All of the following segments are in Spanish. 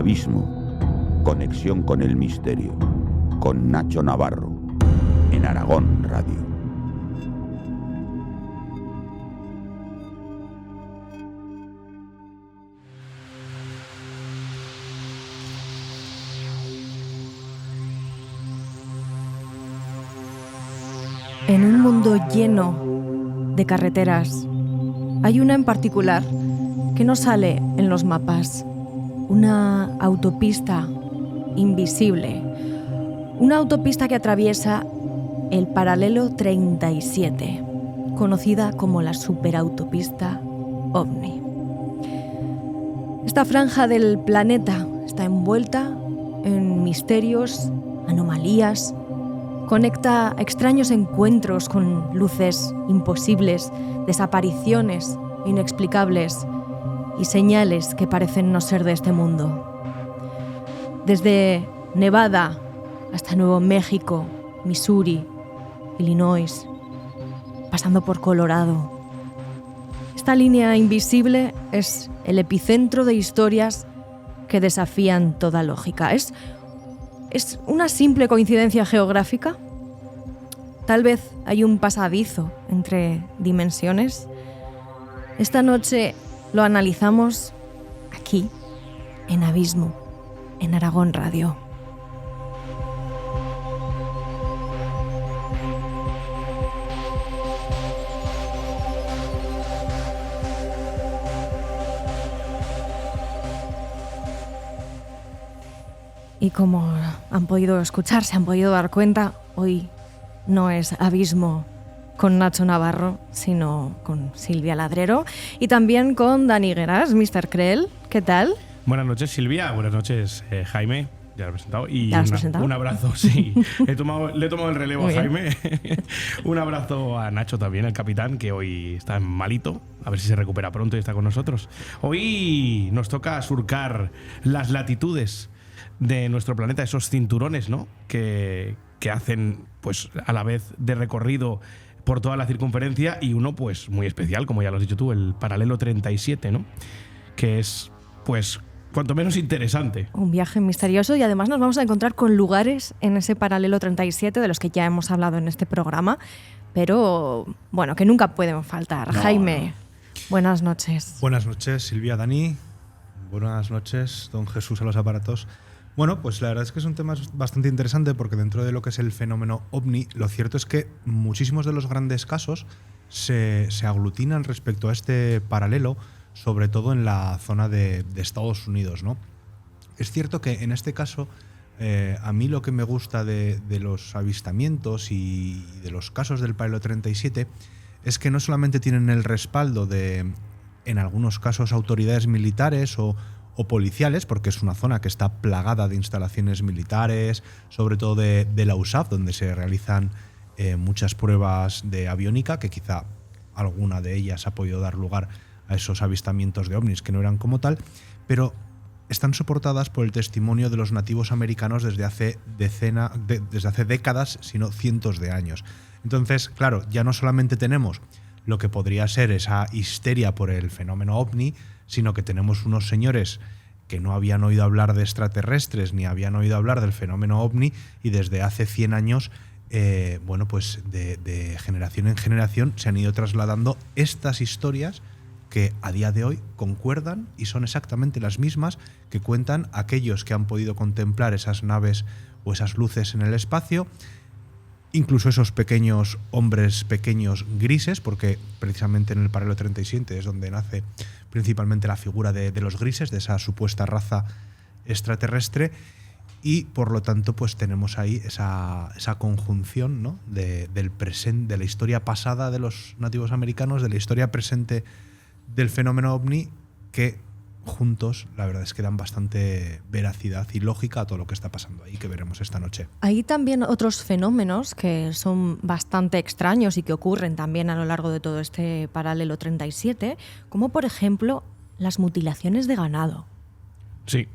Abismo, conexión con el misterio, con Nacho Navarro, en Aragón Radio. En un mundo lleno de carreteras, hay una en particular que no sale en los mapas. Una autopista invisible. Una autopista que atraviesa el paralelo 37, conocida como la superautopista OVNI. Esta franja del planeta está envuelta en misterios, anomalías, conecta extraños encuentros con luces imposibles, desapariciones inexplicables y señales que parecen no ser de este mundo. Desde Nevada hasta Nuevo México, Missouri, Illinois, pasando por Colorado. Esta línea invisible es el epicentro de historias que desafían toda lógica. ¿Es una simple coincidencia geográfica? Tal vez hay un pasadizo entre dimensiones. Esta noche lo analizamos aquí, en Abismo, en Aragón Radio. Y como han podido escuchar, se han podido dar cuenta, hoy no es Abismo con Nacho Navarro, sino con Silvia Ladrero y también con Dani Gueras, Mr. Krell. ¿Qué tal? Buenas noches, Silvia. Buenas noches, Jaime. Ya lo he presentado. Y ¿Ya lo has presentado? Un abrazo, sí. Le he tomado el relevo a Jaime. Un abrazo a Nacho también, el capitán, que hoy está malito. A ver si se recupera pronto y está con nosotros. Hoy nos toca surcar las latitudes de nuestro planeta, esos cinturones, ¿no? Que hacen, pues, a la vez de recorrido por toda la circunferencia, y uno, pues, muy especial, como ya lo has dicho tú, el paralelo 37, ¿no? Que es, pues, cuanto menos interesante. Un viaje misterioso, y además nos vamos a encontrar con lugares en ese paralelo 37 de los que ya hemos hablado en este programa, pero, bueno, que nunca pueden faltar. No, Jaime, no. Buenas noches. Buenas noches, Silvia, Dani. Buenas noches, don Jesús a los aparatos. Bueno, pues la verdad es que es un tema bastante interesante, porque dentro de lo que es el fenómeno OVNI, lo cierto es que muchísimos de los grandes casos se aglutinan respecto a este paralelo, sobre todo en la zona de Estados Unidos, ¿no? Es cierto que en este caso, a mí lo que me gusta de los avistamientos y de los casos del paralelo 37 es que no solamente tienen el respaldo de, en algunos casos, autoridades militares o policiales, porque es una zona que está plagada de instalaciones militares, sobre todo de la USAF, donde se realizan muchas pruebas de aviónica, que quizá alguna de ellas ha podido dar lugar a esos avistamientos de ovnis que no eran como tal, pero están soportadas por el testimonio de los nativos americanos desde hace décadas, sino cientos de años. Entonces, claro, ya no solamente tenemos lo que podría ser esa histeria por el fenómeno OVNI, sino que tenemos unos señores que no habían oído hablar de extraterrestres ni habían oído hablar del fenómeno OVNI, y desde hace 100 años, bueno, pues de generación en generación se han ido trasladando estas historias que a día de hoy concuerdan y son exactamente las mismas que cuentan aquellos que han podido contemplar esas naves o esas luces en el espacio, incluso esos pequeños hombres pequeños grises, porque precisamente en el paralelo 37 es donde nace principalmente la figura de los grises, de esa supuesta raza extraterrestre, y por lo tanto pues tenemos ahí esa conjunción, ¿no? del presente, de la historia pasada de los nativos americanos, de la historia presente del fenómeno OVNI, que juntos la verdad es que dan bastante veracidad y lógica a todo lo que está pasando ahí, que veremos esta noche. Hay también otros fenómenos que son bastante extraños y que ocurren también a lo largo de todo este paralelo 37, como por ejemplo las mutilaciones de ganado. Sí,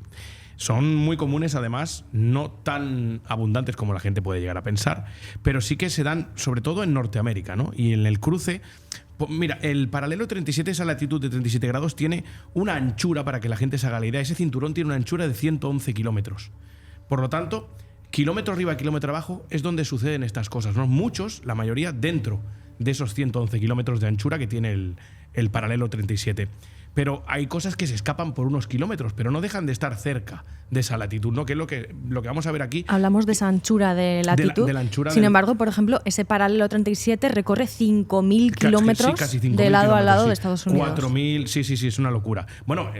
son muy comunes, además, no tan abundantes como la gente puede llegar a pensar, pero sí que se dan sobre todo en Norteamérica, ¿no? Y en el cruce, Pues mira, el paralelo 37, esa latitud de 37 grados, tiene una anchura, para que la gente se haga la idea. Ese cinturón tiene una anchura de 111 kilómetros. Por lo tanto, kilómetro arriba, kilómetro abajo es donde suceden estas cosas, ¿no? Muchos, la mayoría, dentro de esos 111 kilómetros de anchura que tiene el paralelo 37. Pero hay cosas que se escapan por unos kilómetros, pero no dejan de estar cerca de esa latitud, ¿no? Que es lo que vamos a ver aquí. Hablamos de esa anchura de latitud. De la anchura. Sin embargo, por ejemplo, ese paralelo 37 recorre 5.000 kilómetros casi 5.000 de lado a lado sí. de Estados Unidos. 4.000, sí, es una locura. Bueno,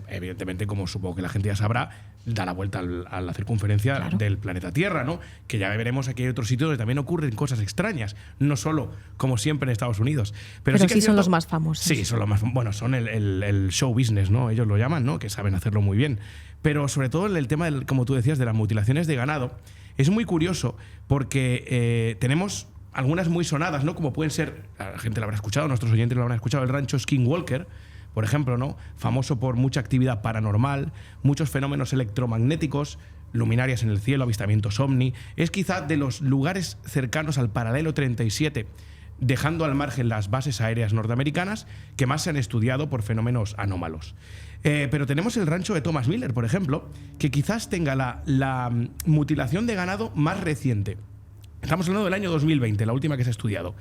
evidentemente, como supongo que la gente ya sabrá, da la vuelta a la circunferencia del planeta Tierra, ¿no? Que ya veremos, aquí hay otros sitios donde también ocurren cosas extrañas, no solo, como siempre, en Estados Unidos. Pero sí son los más famosos. Sí, son los más famosos. Bueno, son el show business, ¿no? Ellos lo llaman, ¿no? Que saben hacerlo muy bien. Pero sobre todo en el tema, como tú decías, de las mutilaciones de ganado, es muy curioso porque tenemos algunas muy sonadas, ¿no? Como pueden ser, la gente lo habrá escuchado, nuestros oyentes lo habrán escuchado, el rancho Skinwalker, por ejemplo, ¿no? Famoso por mucha actividad paranormal, muchos fenómenos electromagnéticos, luminarias en el cielo, avistamientos ovni. Es quizá de los lugares cercanos al paralelo 37, dejando al margen las bases aéreas norteamericanas, que más se han estudiado por fenómenos anómalos. Pero tenemos el rancho de Thomas Miller, por ejemplo, que quizás tenga la mutilación de ganado más reciente. Estamos hablando del año 2020, la última que se ha estudiado.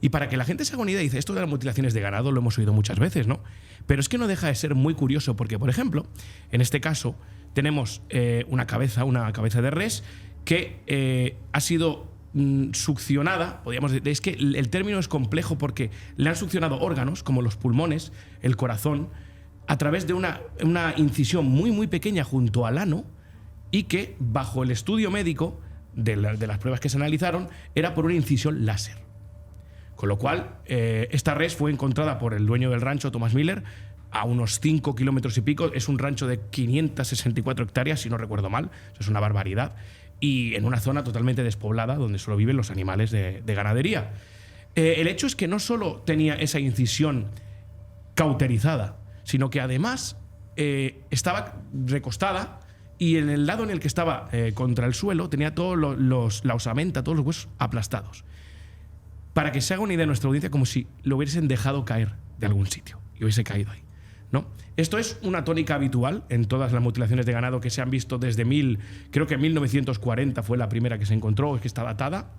Y para que la gente se haga una idea, dice, esto de las mutilaciones de ganado lo hemos oído muchas veces, ¿no? Pero es que no deja de ser muy curioso porque, por ejemplo, en este caso tenemos una cabeza de res que ha sido succionada, podríamos decir. Es que el término es complejo porque le han succionado órganos como los pulmones, el corazón, a través de una incisión muy muy pequeña junto al ano, y que bajo el estudio médico de las pruebas que se analizaron era por una incisión láser. Con lo cual, esta res fue encontrada por el dueño del rancho, Thomas Miller, a unos 5 kilómetros y pico. Es un rancho de 564 hectáreas, si no recuerdo mal. Eso es una barbaridad. Y en una zona totalmente despoblada donde solo viven los animales de ganadería. El hecho es que no solo tenía esa incisión cauterizada, sino que además estaba recostada y en el lado en el que estaba contra el suelo tenía todos la osamenta, todos los huesos aplastados. Para que se haga una idea de nuestra audiencia, como si lo hubiesen dejado caer de algún sitio y hubiese caído ahí, ¿no? Esto es una tónica habitual en todas las mutilaciones de ganado que se han visto desde creo que 1940 fue la primera que se encontró, es que está datada.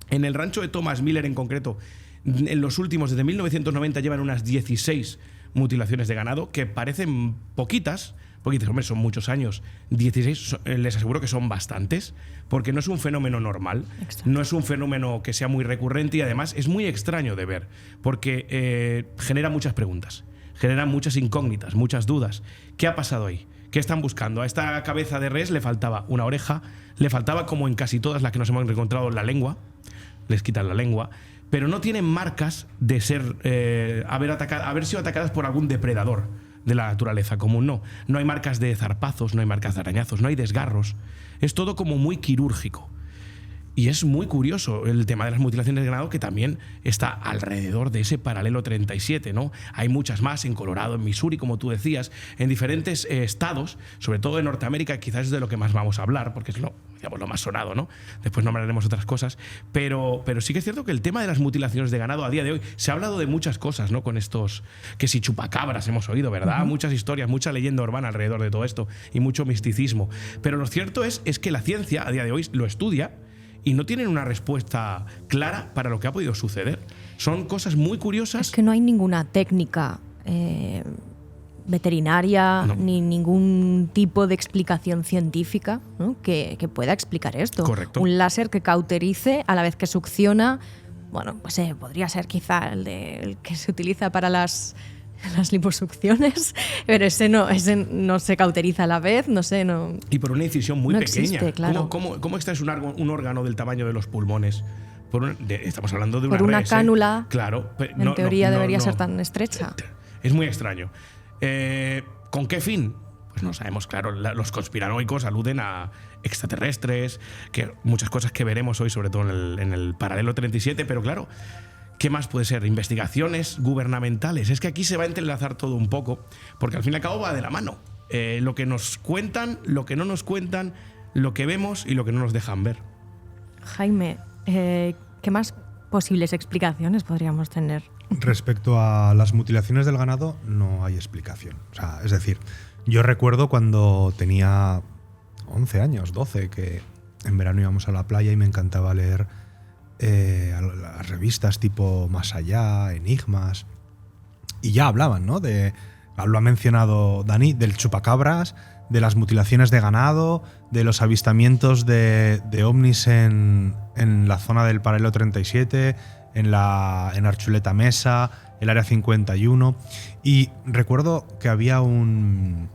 En el rancho de Thomas Miller en concreto, en los últimos, desde 1990, llevan unas 16 mutilaciones de ganado, que parecen poquitas, hombre, son muchos años. 16, les aseguro que son bastantes, porque no es un fenómeno normal. Exacto. No es un fenómeno que sea muy recurrente y además es muy extraño de ver, porque genera muchas preguntas. Genera muchas incógnitas, muchas dudas. ¿Qué ha pasado ahí? ¿Qué están buscando? A esta cabeza de res le faltaba una oreja, le faltaba, como en casi todas las que nos hemos encontrado, la lengua. Les quitan la lengua. Pero no tienen marcas de haber sido atacadas por algún depredador de la naturaleza común. No hay marcas de zarpazos, no hay marcas de arañazos, no hay desgarros. Es todo como muy quirúrgico. Y es muy curioso el tema de las mutilaciones de ganado, que también está alrededor de ese paralelo 37, ¿no? Hay muchas más en Colorado, en Missouri, como tú decías, en diferentes estados, sobre todo en Norteamérica, quizás es de lo que más vamos a hablar, porque es lo más sonado, ¿no? Después nombraremos otras cosas. Pero sí que es cierto que el tema de las mutilaciones de ganado a día de hoy, se ha hablado de muchas cosas, ¿no? Con estos, que si chupacabras hemos oído, ¿verdad? Muchas historias, mucha leyenda urbana alrededor de todo esto y mucho misticismo. Pero lo cierto es que la ciencia a día de hoy lo estudia y no tienen una respuesta clara para lo que ha podido suceder. Son cosas muy curiosas. Es que no hay ninguna técnica veterinaria, ni ningún tipo de explicación científica, ¿no? que pueda explicar esto. Correcto. Un láser que cauterice a la vez que succiona. Bueno, pues podría ser quizá el que se utiliza para las liposucciones, pero ese no se cauteriza a la vez, no sé, no. Y por una incisión muy pequeña. Existe, claro. ¿Cómo extraes un órgano del tamaño de los pulmones? Estamos hablando de una por una res, cánula. Claro. En teoría debería ser tan estrecha. Es muy extraño. ¿Con qué fin? Pues no sabemos, claro. Los conspiranoicos aluden a extraterrestres, que muchas cosas que veremos hoy, sobre todo en el paralelo 37, pero claro, ¿qué más puede ser? Investigaciones gubernamentales. Es que aquí se va a entrelazar todo un poco, porque al fin y al cabo va de la mano. Lo que nos cuentan, lo que no nos cuentan, lo que vemos y lo que no nos dejan ver. Jaime, ¿qué más posibles explicaciones podríamos tener? Respecto a las mutilaciones del ganado, no hay explicación. O sea, es decir, yo recuerdo cuando tenía 11 años, 12, que en verano íbamos a la playa y me encantaba leer las revistas tipo Más Allá, Enigmas, y ya hablaban, ¿no? Lo ha mencionado Dani, del chupacabras, de las mutilaciones de ganado, de los avistamientos de ovnis en la zona del paralelo 37, en Archuleta Mesa, el área 51. Y recuerdo que había un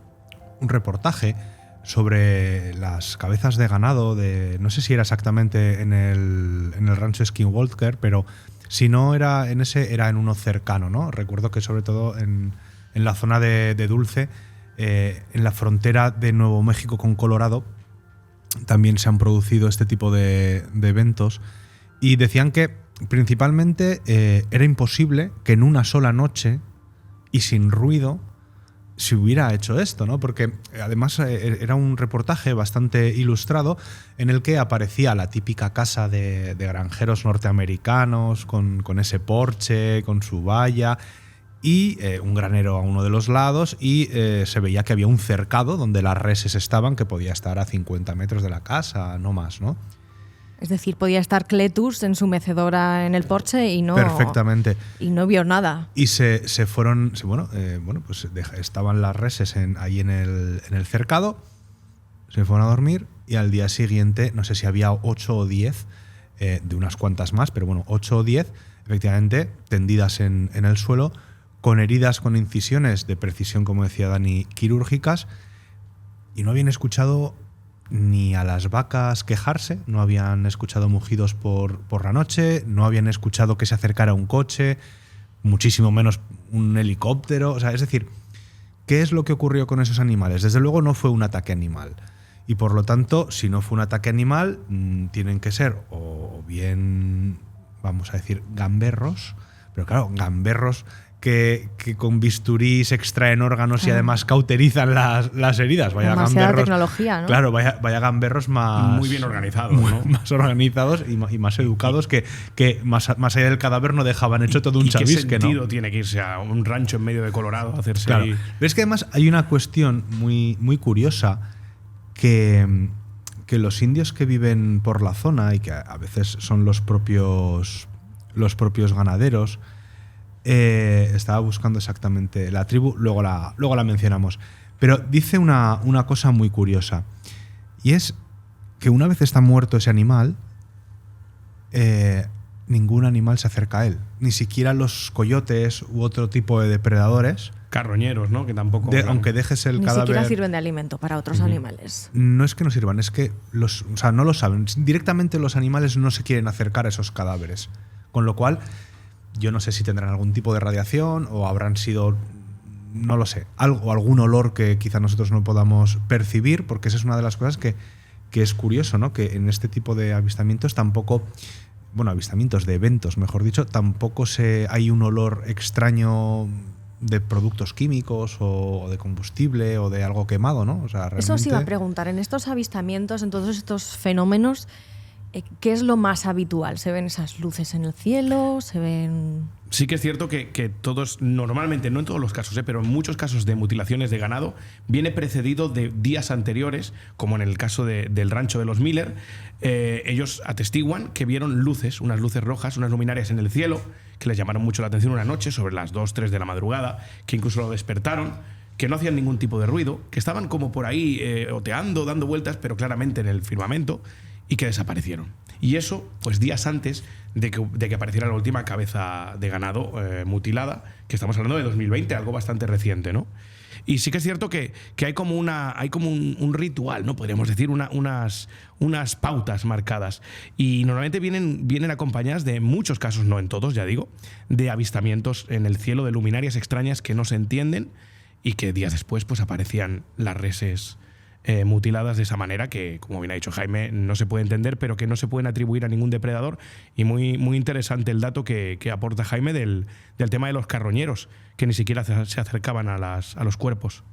reportaje sobre las cabezas de ganado no sé si era exactamente en el rancho Skinwalker, pero si no era en ese, era en uno cercano, ¿no? Recuerdo que sobre todo en la zona de Dulce, en la frontera de Nuevo México con Colorado, también se han producido este tipo de eventos, y decían que principalmente era imposible que en una sola noche y sin ruido se hubiera hecho esto, ¿no? Porque además era un reportaje bastante ilustrado en el que aparecía la típica casa de granjeros norteamericanos con ese porche, con su valla, y un granero a uno de los lados, y se veía que había un cercado donde las reses estaban, que podía estar a 50 metros de la casa, no más, ¿no? Es decir, podía estar Cletus en su mecedora en el porche y no... Perfectamente. Y no vio nada. Y se fueron... pues estaban las reses ahí en el cercado, se fueron a dormir, y al día siguiente, no sé si había 8 o 10, de unas cuantas más, pero bueno, 8 o 10, efectivamente, tendidas en el suelo, con heridas, con incisiones de precisión, como decía Dani, quirúrgicas, y no habían escuchado ni a las vacas quejarse, no habían escuchado mugidos por la noche, no habían escuchado que se acercara un coche, muchísimo menos un helicóptero. O sea, es decir, ¿qué es lo que ocurrió con esos animales? Desde luego no fue un ataque animal. Y por lo tanto, si no fue un ataque animal, tienen que ser o bien, vamos a decir, gamberros, pero claro, gamberros que con bisturí se extraen órganos y además cauterizan las heridas. Vaya demasiada gamberros, tecnología, ¿no? Claro, vaya gamberros más... Muy bien organizados, ¿no? Más organizados y más educados, que más allá del cadáver no dejaban hecho todo un chavisque, ¿qué sentido ¿no? tiene que irse a un rancho en medio de Colorado a hacerse Claro. ahí? Pero es que además hay una cuestión muy, muy curiosa, que los indios que viven por la zona, y que a veces son los propios ganaderos, estaba buscando exactamente la tribu, luego la mencionamos, pero dice una cosa muy curiosa, y es que una vez está muerto ese animal, ningún animal se acerca a él, ni siquiera los coyotes u otro tipo de depredadores. Carroñeros, ¿no? Que tampoco... Aunque dejes el Ni cadáver... siquiera sirven de alimento para otros animales. No es que no sirvan, es que no lo saben. Directamente los animales no se quieren acercar a esos cadáveres. Con lo cual, yo no sé si tendrán algún tipo de radiación o habrán sido, no lo sé, algún olor que quizá nosotros no podamos percibir, porque esa es una de las cosas que es curioso, ¿no? Que en este tipo de avistamientos tampoco... Bueno, avistamientos de eventos, mejor dicho, tampoco hay un olor extraño de productos químicos o de combustible o de algo quemado, ¿no? O sea, realmente... Eso os iba a preguntar, en estos avistamientos, en todos estos fenómenos, ¿qué es lo más habitual? ¿Se ven esas luces en el cielo? ¿Se ven...? Sí que es cierto que todos, normalmente, no en todos los casos, pero en muchos casos de mutilaciones de ganado, viene precedido de días anteriores, como en el caso del rancho de los Miller. Ellos atestiguan que vieron luces, unas luces rojas, unas luminarias en el cielo, que les llamaron mucho la atención una noche, sobre las 2, 3 de la madrugada, que incluso lo despertaron, que no hacían ningún tipo de ruido, que estaban como por ahí oteando, dando vueltas, pero claramente en el firmamento, y que desaparecieron. Y eso, pues días antes de que apareciera la última cabeza de ganado mutilada, que estamos hablando de 2020, algo bastante reciente, ¿no? Y sí que es cierto que hay como un ritual, ¿no? Podríamos decir, unas pautas marcadas. Y normalmente vienen acompañadas de muchos casos, no en todos, ya digo, de avistamientos en el cielo de luminarias extrañas que no se entienden y que días después pues aparecían las reses mutiladas de esa manera que, como bien ha dicho Jaime, no se puede entender, pero que no se pueden atribuir a ningún depredador. Y muy, muy interesante el dato que aporta Jaime del tema de los carroñeros, que ni siquiera se acercaban a los cuerpos.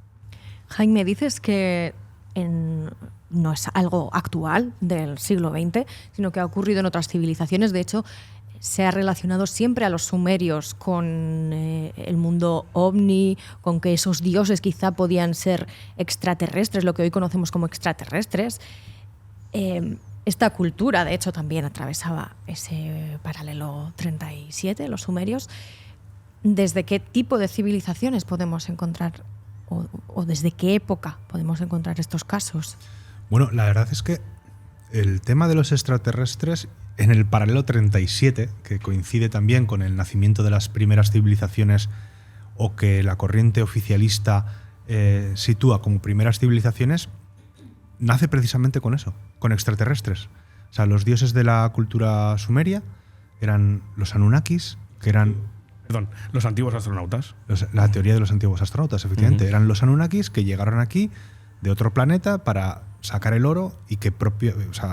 Jaime, dices que no es algo actual del siglo XX, sino que ha ocurrido en otras civilizaciones. De hecho, se ha relacionado siempre a los sumerios con el mundo ovni, con que esos dioses quizá podían ser extraterrestres, lo que hoy conocemos como extraterrestres. Esta cultura, de hecho, también atravesaba ese paralelo 37, los sumerios. ¿Desde qué tipo de civilizaciones podemos encontrar o desde qué época podemos encontrar estos casos? Bueno, la verdad es que el tema de los extraterrestres en el paralelo 37, que coincide también con el nacimiento de las primeras civilizaciones o que la corriente oficialista sitúa como primeras civilizaciones, nace precisamente con eso, con extraterrestres. O sea, los dioses de la cultura sumeria eran los Anunnakis, que eran... Perdón, los antiguos astronautas. La teoría de los antiguos astronautas, efectivamente. Eran los Anunnakis que llegaron aquí de otro planeta para sacar el oro y que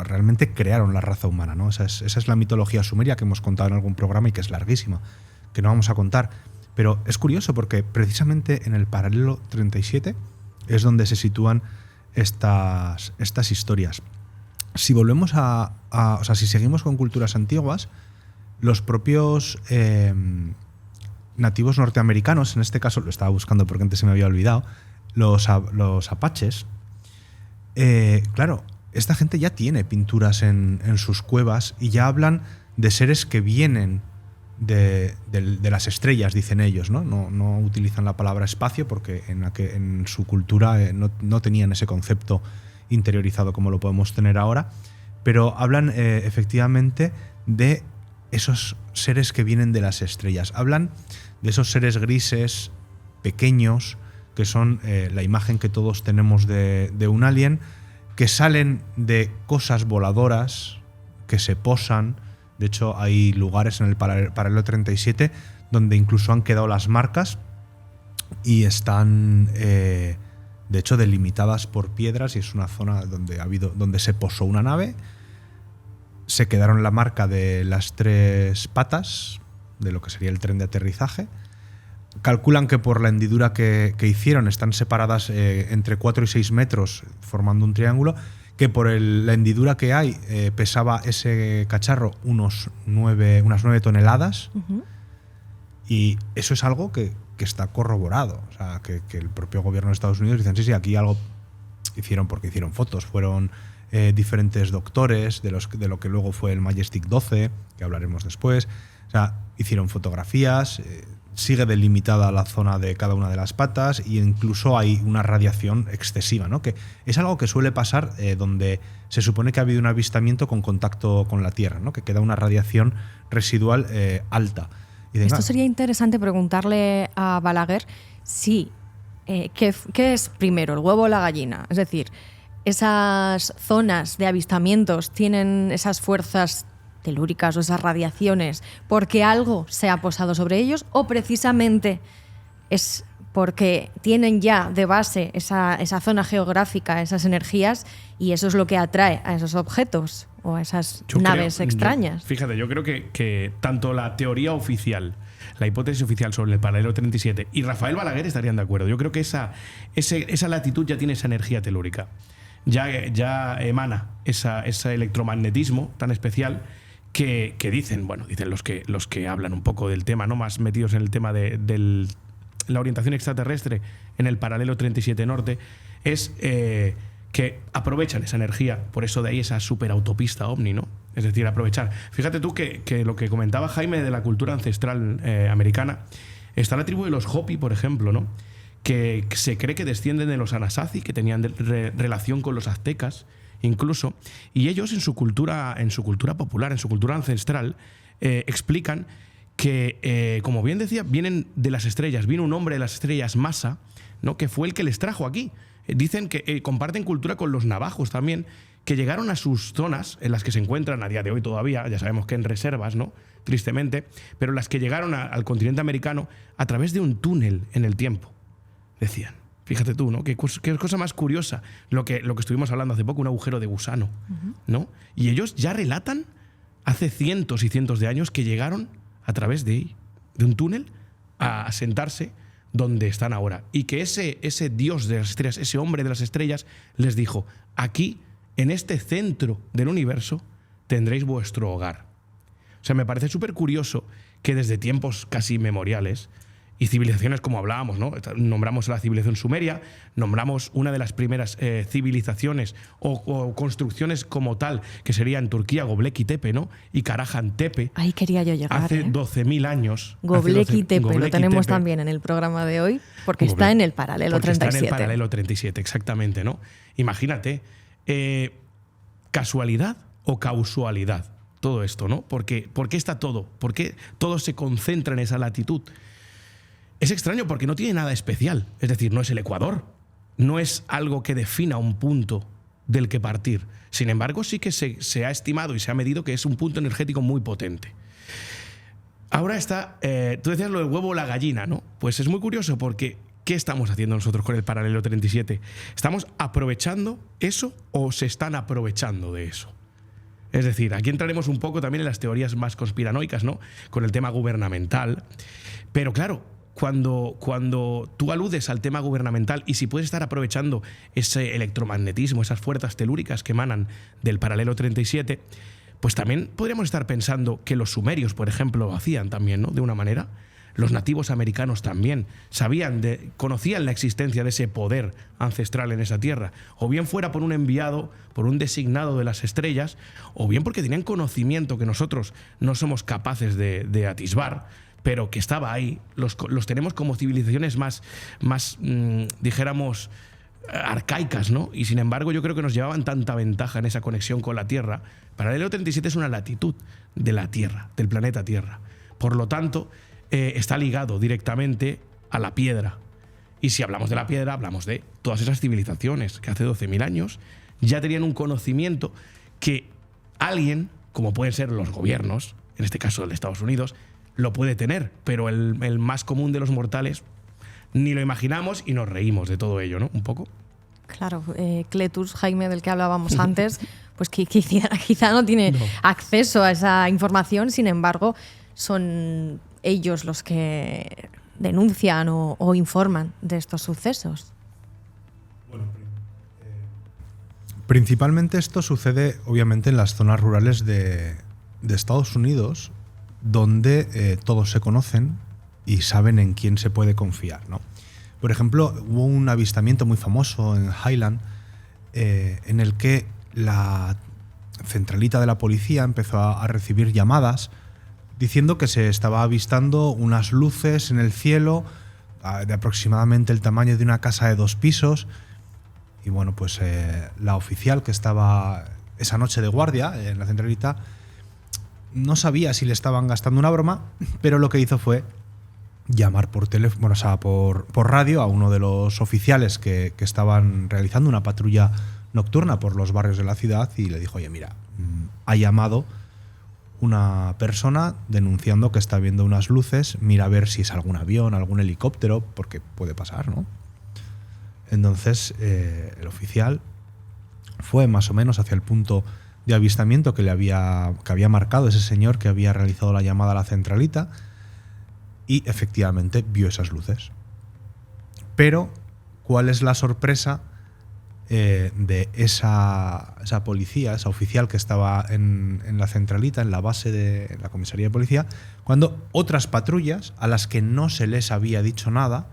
realmente crearon la raza humana, ¿no? Esa es la mitología sumeria que hemos contado en algún programa y que es larguísima, que no vamos a contar. Pero es curioso porque precisamente en el paralelo 37 es donde se sitúan estas historias. Si volvemos o sea, si seguimos con culturas antiguas, los propios nativos norteamericanos, en este caso lo estaba buscando porque antes se me había olvidado, los apaches, claro, esta gente ya tiene pinturas en sus cuevas y ya hablan de seres que vienen de las estrellas, dicen ellos, ¿no? No utilizan la palabra espacio porque en su cultura no tenían ese concepto interiorizado como lo podemos tener ahora, pero hablan efectivamente de esos seres que vienen de las estrellas. Hablan de esos seres grises, pequeños, que son la imagen que todos tenemos de un alien, que salen de cosas voladoras, que se posan. De hecho, hay lugares en el paralelo 37 donde incluso han quedado las marcas y están, de hecho, delimitadas por piedras, y es una zona donde se posó una nave. Se quedaron la marca de las 3 patas, de lo que sería el tren de aterrizaje. Calculan que por la hendidura que hicieron están separadas entre 4 y 6 metros, formando un triángulo, que por la hendidura que hay pesaba ese cacharro unas 9 toneladas. Uh-huh. Y eso es algo que está corroborado. O sea, que el propio gobierno de Estados Unidos dicen, sí, aquí algo hicieron porque hicieron fotos. Fueron diferentes doctores de lo que luego fue el Majestic 12, que hablaremos después. O sea, hicieron fotografías, sigue delimitada la zona de cada una de las patas e incluso hay una radiación excesiva, ¿no? Que es algo que suele pasar donde se supone que ha habido un avistamiento con contacto con la Tierra, ¿no? Que queda una radiación residual alta. Esto sería interesante preguntarle a Balaguer si ¿qué es primero, el huevo o la gallina? Es decir, esas zonas de avistamientos tienen esas fuerzas telúricas o esas radiaciones porque algo se ha posado sobre ellos, o precisamente es porque tienen ya de base esa zona geográfica, esas energías, y eso es lo que atrae a esos objetos o a esas naves extrañas. Fíjate, yo creo que tanto la teoría oficial, la hipótesis oficial sobre el paralelo 37 y Rafael Balaguer estarían de acuerdo. Yo creo que esa latitud ya tiene esa energía telúrica, ya emana ese electromagnetismo tan especial que dicen los que hablan un poco del tema, ¿no? Más metidos en el tema de la orientación extraterrestre en el paralelo 37 norte, es que aprovechan esa energía, por eso de ahí esa superautopista ovni, ¿no? Es decir, aprovechar. Fíjate tú que lo que comentaba Jaime de la cultura ancestral americana, está la tribu de los Hopi, por ejemplo, ¿no? Que se cree que descienden de los Anasazi, que tenían relación con los aztecas, incluso, y ellos en su cultura popular, en su cultura ancestral, explican que, como bien decía, vienen de las estrellas. Vino un hombre de las estrellas, Masa, ¿no? Que fue el que les trajo aquí. Dicen que comparten cultura con los navajos también, que llegaron a sus zonas, en las que se encuentran a día de hoy todavía, ya sabemos que en reservas, ¿no? Tristemente, pero las que llegaron al continente americano a través de un túnel en el tiempo, decían. Fíjate tú, ¿no? Qué cosa más curiosa lo que estuvimos hablando hace poco, un agujero de gusano, ¿no? Y ellos ya relatan hace cientos y cientos de años que llegaron a través de un túnel a sentarse donde están ahora. Y que ese dios de las estrellas, ese hombre de las estrellas, les dijo, aquí, en este centro del universo, tendréis vuestro hogar. O sea, me parece súper curioso que desde tiempos casi inmemoriales y civilizaciones como hablábamos, ¿no? Nombramos la civilización sumeria, nombramos una de las primeras civilizaciones o construcciones como tal, que sería en Turquía Göbekli Tepe, ¿no? Y Karahan Tepe. Ahí quería yo llegar. Hace 12.000 años. Göbekli Tepe, lo tenemos Tepe, también en el programa de hoy, porque está en el paralelo 37. Está en el paralelo 37, exactamente, ¿no? Imagínate, casualidad o causalidad, todo esto, ¿no? ¿Por qué está todo? ¿Por qué todo se concentra en esa latitud? Es extraño porque no tiene nada especial. Es decir, no es el Ecuador. No es algo que defina un punto del que partir. Sin embargo, sí que se ha estimado y se ha medido que es un punto energético muy potente. Ahora está, tú decías lo del huevo o la gallina, ¿no? Pues es muy curioso porque ¿qué estamos haciendo nosotros con el paralelo 37? ¿Estamos aprovechando eso o se están aprovechando de eso? Es decir, aquí entraremos un poco también en las teorías más conspiranoicas, ¿no? Con el tema gubernamental. Pero claro, cuando tú aludes al tema gubernamental y si puedes estar aprovechando ese electromagnetismo, esas fuerzas telúricas que emanan del paralelo 37, pues también podríamos estar pensando que los sumerios, por ejemplo, lo hacían también, ¿no? De una manera. Los nativos americanos también conocían la existencia de ese poder ancestral en esa tierra, o bien fuera por un enviado, por un designado de las estrellas, o bien porque tenían conocimiento que nosotros no somos capaces de atisbar, pero que estaba ahí. Los tenemos como civilizaciones más dijéramos, arcaicas, ¿no? Y sin embargo yo creo que nos llevaban tanta ventaja en esa conexión con la Tierra. Paralelo 37 es una latitud de la Tierra, del planeta Tierra. Por lo tanto, está ligado directamente a la piedra. Y si hablamos de la piedra, hablamos de todas esas civilizaciones que hace 12.000 años ya tenían un conocimiento que alguien, como pueden ser los gobiernos, en este caso el de Estados Unidos, lo puede tener, pero el más común de los mortales ni lo imaginamos y nos reímos de todo ello, ¿no? Un poco. Claro, Cletus, Jaime, del que hablábamos antes, pues que quizá no tiene acceso a esa información, sin embargo, son ellos los que denuncian o informan de estos sucesos. Bueno, principalmente esto sucede, obviamente, en las zonas rurales de Estados Unidos, donde todos se conocen y saben en quién se puede confiar, ¿no? Por ejemplo, hubo un avistamiento muy famoso en Highland en el que la centralita de la policía empezó a recibir llamadas diciendo que se estaba avistando unas luces en el cielo de aproximadamente el tamaño de una casa de 2 pisos. Y bueno, pues la oficial que estaba esa noche de guardia en la centralita no sabía si le estaban gastando una broma, pero lo que hizo fue llamar por teléfono, bueno, o sea, por radio a uno de los oficiales que estaban realizando una patrulla nocturna por los barrios de la ciudad y le dijo: oye, mira, ha llamado una persona denunciando que está viendo unas luces, mira a ver si es algún avión, algún helicóptero, porque puede pasar, ¿no? Entonces el oficial fue más o menos hacia el punto de avistamiento que había marcado ese señor que había realizado la llamada a la centralita y efectivamente vio esas luces. Pero, ¿cuál es la sorpresa de esa policía, esa oficial que estaba en la centralita, en la base de la comisaría de policía, cuando otras patrullas a las que no se les había dicho nada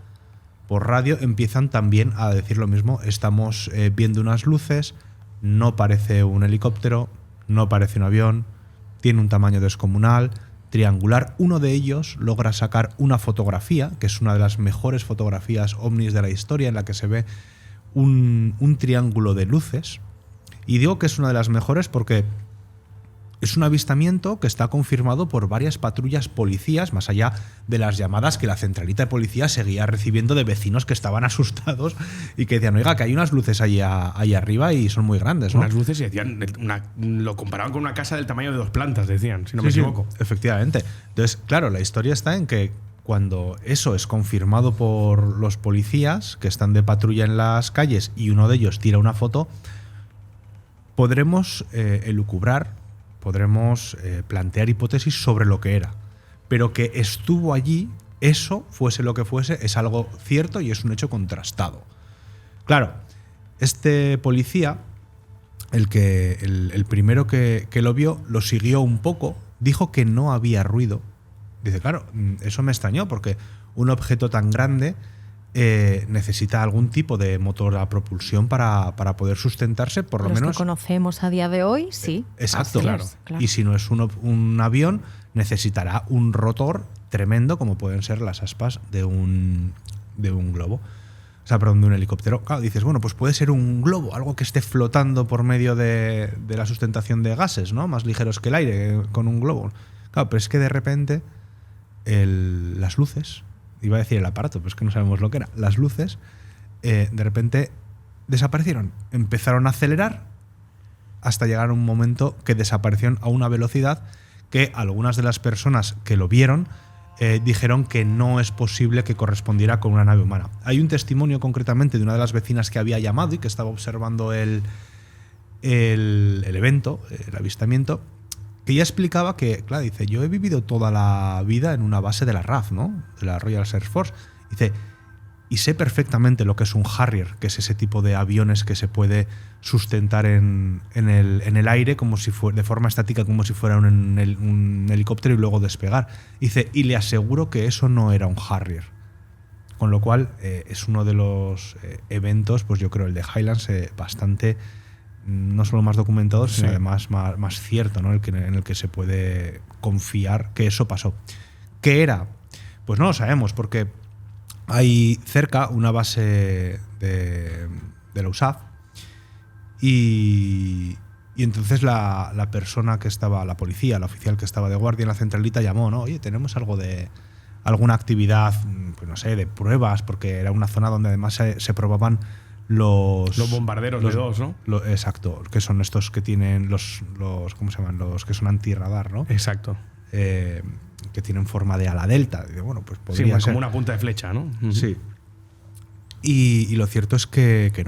por radio empiezan también a decir lo mismo? Estamos viendo unas luces, no parece un helicóptero, no parece un avión, tiene un tamaño descomunal, triangular. Uno de ellos logra sacar una fotografía, que es una de las mejores fotografías ovnis de la historia, en la que se ve un triángulo de luces. Y digo que es una de las mejores porque es un avistamiento que está confirmado por varias patrullas policías, más allá de las llamadas que la centralita de policía seguía recibiendo de vecinos que estaban asustados y que decían: oiga, que hay unas luces ahí arriba y son muy grandes, ¿no? Unas luces, y decían, lo comparaban con una casa del tamaño de 2 plantas, decían, si no me equivoco. Sí, efectivamente. Entonces, claro, la historia está en que cuando eso es confirmado por los policías que están de patrulla en las calles y uno de ellos tira una foto, podremos elucubrar, podremos plantear hipótesis sobre lo que era. Pero que estuvo allí, eso, fuese lo que fuese, es algo cierto y es un hecho contrastado. Claro, este policía, el primero que lo vio, lo siguió un poco dijo que no había ruido. Dice, claro, eso me extrañó porque un objeto tan grande necesita algún tipo de motor a propulsión para poder sustentarse, por lo Los menos. que conocemos a día de hoy, sí. Exacto, Así claro. es, claro. Y si no es un avión, necesitará un rotor tremendo, como pueden ser las aspas de un globo. O sea, perdón, de un helicóptero. Claro, dices, bueno, pues puede ser un globo, algo que esté flotando por medio de la sustentación de gases, ¿no? Más ligeros que el aire, con un globo. Claro, pero es que de repente las luces, iba a decir el aparato, pero es que no sabemos lo que era, las luces, de repente desaparecieron. Empezaron a acelerar hasta llegar a un momento que desaparecieron a una velocidad que algunas de las personas que lo vieron dijeron que no es posible que correspondiera con una nave humana. Hay un testimonio concretamente de una de las vecinas que había llamado y que estaba observando el evento, el avistamiento, que ella explicaba que, claro, dice, yo he vivido toda la vida en una base de la RAF, ¿no? De la Royal Air Force. Dice, y sé perfectamente lo que es un Harrier, que es ese tipo de aviones que se puede sustentar en el aire como si fuera, de forma estática, como si fuera un helicóptero y luego despegar. Dice, y le aseguro que eso no era un Harrier. Con lo cual es uno de los eventos, pues yo creo el de Highlands, bastante, no solo más documentado, sino además más cierto, ¿no? En el que se puede confiar que eso pasó. ¿Qué era? Pues no lo sabemos, porque hay cerca una base de la USAF y entonces la persona que estaba, la policía, la oficial que estaba de guardia en la centralita llamó, ¿no? Oye, tenemos alguna actividad, pues no sé, de pruebas, porque era una zona donde además se probaban los bombarderos de dos, ¿no? Exacto, que son estos que tienen los ¿cómo se llaman? Los que son antirradar, ¿no? Exacto. Que tienen forma de ala delta. Bueno, pues podría ser como una punta de flecha, ¿no? Sí. Y lo cierto es que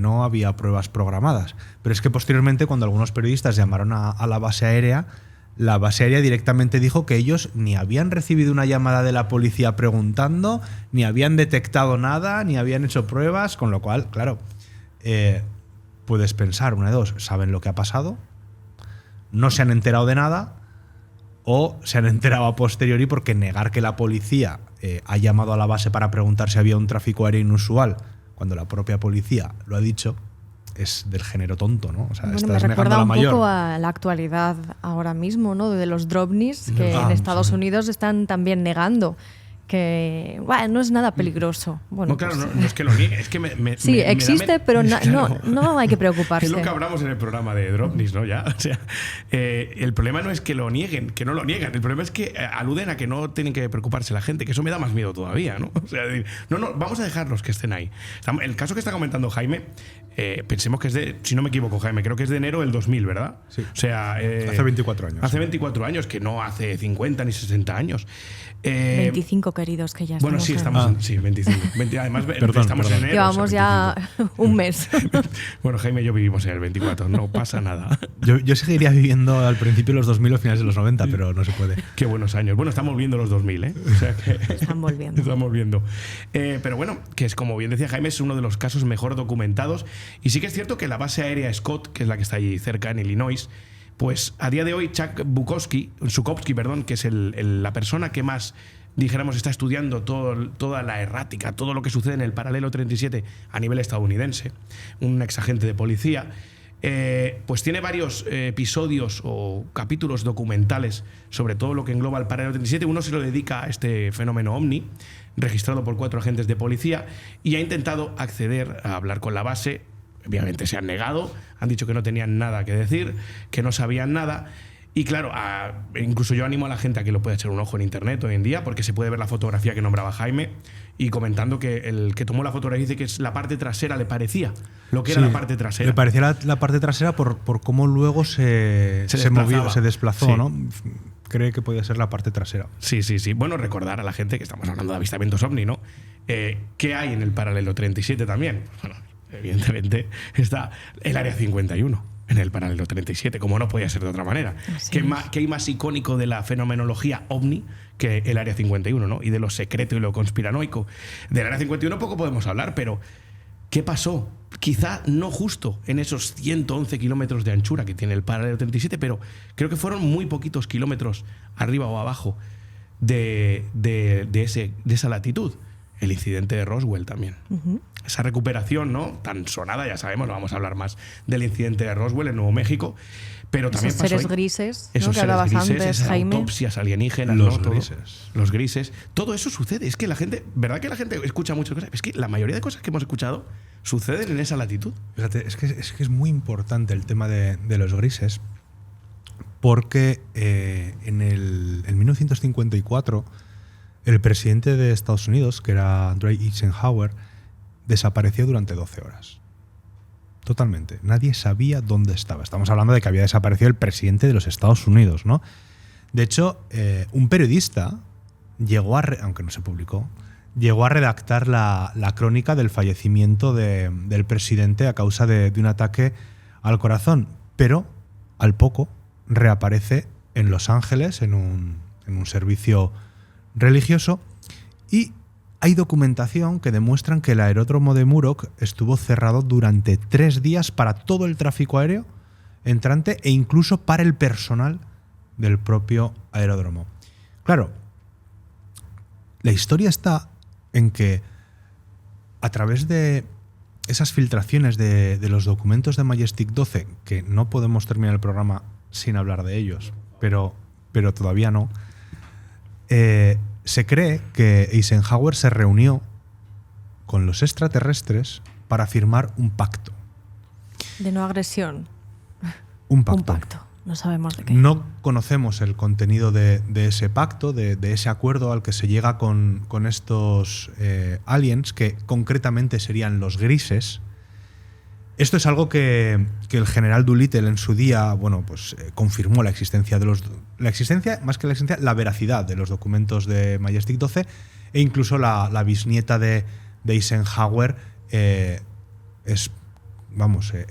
no había pruebas programadas. Pero es que posteriormente, cuando algunos periodistas llamaron a la base aérea, la base aérea directamente dijo que ellos ni habían recibido una llamada de la policía preguntando, ni habían detectado nada, ni habían hecho pruebas, con lo cual, claro, puedes pensar, una de dos, saben lo que ha pasado, no se han enterado de nada, o se han enterado a posteriori, porque negar que la policía ha llamado a la base para preguntar si había un tráfico aéreo inusual, cuando la propia policía lo ha dicho, es del género tonto, ¿no? O sea, bueno, estás me negando recuerda la un mayor. poco a la actualidad ahora mismo, ¿no? De los Dropnis, que en Estados Unidos están también negando que no es nada peligroso. Bueno, no, claro, pues, no es que lo niegue, es que sí, existe, pero claro, no hay que preocuparse. Es lo que hablamos en el programa de Dropnis, ¿no? Ya, o sea, el problema no es que lo nieguen, que no lo niegan. El problema es que aluden a que no tienen que preocuparse la gente, que eso me da más miedo todavía, ¿no? O sea, no, vamos a dejarlos que estén ahí. El caso que está comentando Jaime, pensemos que es de, si no me equivoco, Jaime, creo que es de enero del 2000, ¿verdad? Sí. O sea, hace 24 años. Hace 24 años, que no hace 50 ni 60 años. 25, queridos, que ya estamos. Bueno, sí, estamos sí, 25. Además, estamos en enero. Llevamos ya un mes. Bueno, Jaime y yo vivimos en el 24, no pasa nada. Yo seguiría viviendo al principio de los 2000 o finales de los 90, pero no se puede. Qué buenos años. Bueno, estamos viendo los 2000, ¿eh? O sea que están volviendo. Estamos viendo. Pero bueno, que es como bien decía Jaime, es uno de los casos mejor documentados. Y sí que es cierto que la base aérea Scott, que es la que está allí cerca en Illinois, pues a día de hoy Chuck Zukowski, que es la persona que más, dijéramos, está estudiando toda la errática, todo lo que sucede en el paralelo 37 a nivel estadounidense, un exagente de policía, pues tiene varios episodios o capítulos documentales sobre todo lo que engloba el paralelo 37. Uno se lo dedica a este fenómeno OVNI, registrado por 4 agentes de policía, y ha intentado acceder a hablar con la base. Obviamente se han negado, han dicho que no tenían nada que decir, que no sabían nada. Y claro, incluso yo animo a la gente a que lo pueda echar un ojo en internet hoy en día, porque se puede ver la fotografía que nombraba Jaime, y comentando que el que tomó la fotografía dice que es la parte trasera, le parecía lo que era la parte trasera. Le parecía la parte trasera por cómo luego se movió, se desplazó, sí. ¿No? Cree que podía ser la parte trasera. Sí. Bueno, recordar a la gente que estamos hablando de avistamientos OVNI, ¿no? ¿Qué hay en el paralelo 37 también? Bueno, evidentemente está el área 51 en el paralelo 37, como no podía ser de otra manera. ¿Qué hay más icónico de la fenomenología OVNI que el área 51, ¿no? Y de lo secreto y lo conspiranoico. Del área 51 poco podemos hablar, pero ¿qué pasó? quizá no justo en esos 111 kilómetros de anchura que tiene el paralelo 37, pero creo que fueron muy poquitos kilómetros arriba o abajo de esa latitud. El incidente de Roswell también. Esa recuperación, ¿no?, tan sonada, ya sabemos, no vamos a hablar más del incidente de Roswell en Nuevo México, pero también esos pasó seres ahí. grises, Esos ¿no?, que seres hablabas grises, antes, esas Jaime. autopsias alienígenas, Los ¿no? grises. Los grises. Todo eso sucede. Es que la gente, ¿verdad que la gente escucha muchas cosas? Es que la mayoría de cosas que hemos escuchado suceden en esa latitud. Fíjate, es que es muy importante el tema de los grises, porque en 1954 el presidente de Estados Unidos, que era Dwight Eisenhower, desapareció durante 12 horas. Totalmente. Nadie sabía dónde estaba. Estamos hablando de que había desaparecido el presidente de los Estados Unidos, ¿no? De hecho, un periodista llegó aunque no se publicó, llegó a redactar la crónica del fallecimiento del presidente a causa de un ataque al corazón, pero al poco reaparece en Los Ángeles en un servicio religioso, y hay documentación que demuestran que el aeródromo de Muroc estuvo cerrado durante 3 días para todo el tráfico aéreo entrante e incluso para el personal del propio aeródromo. Claro, la historia está en que a través de esas filtraciones de los documentos de Majestic 12, que no podemos terminar el programa sin hablar de ellos, pero todavía no, se cree que Eisenhower se reunió con los extraterrestres para firmar un pacto. De no agresión. Un pacto. Un pacto. No sabemos de qué. No conocemos el contenido de ese pacto, de ese acuerdo al que se llega con estos aliens, que concretamente serían los grises. Esto es algo que el general Doolittle en su día, bueno, pues confirmó la existencia más que la existencia, la veracidad de los documentos de Majestic 12, e incluso la bisnieta de Eisenhower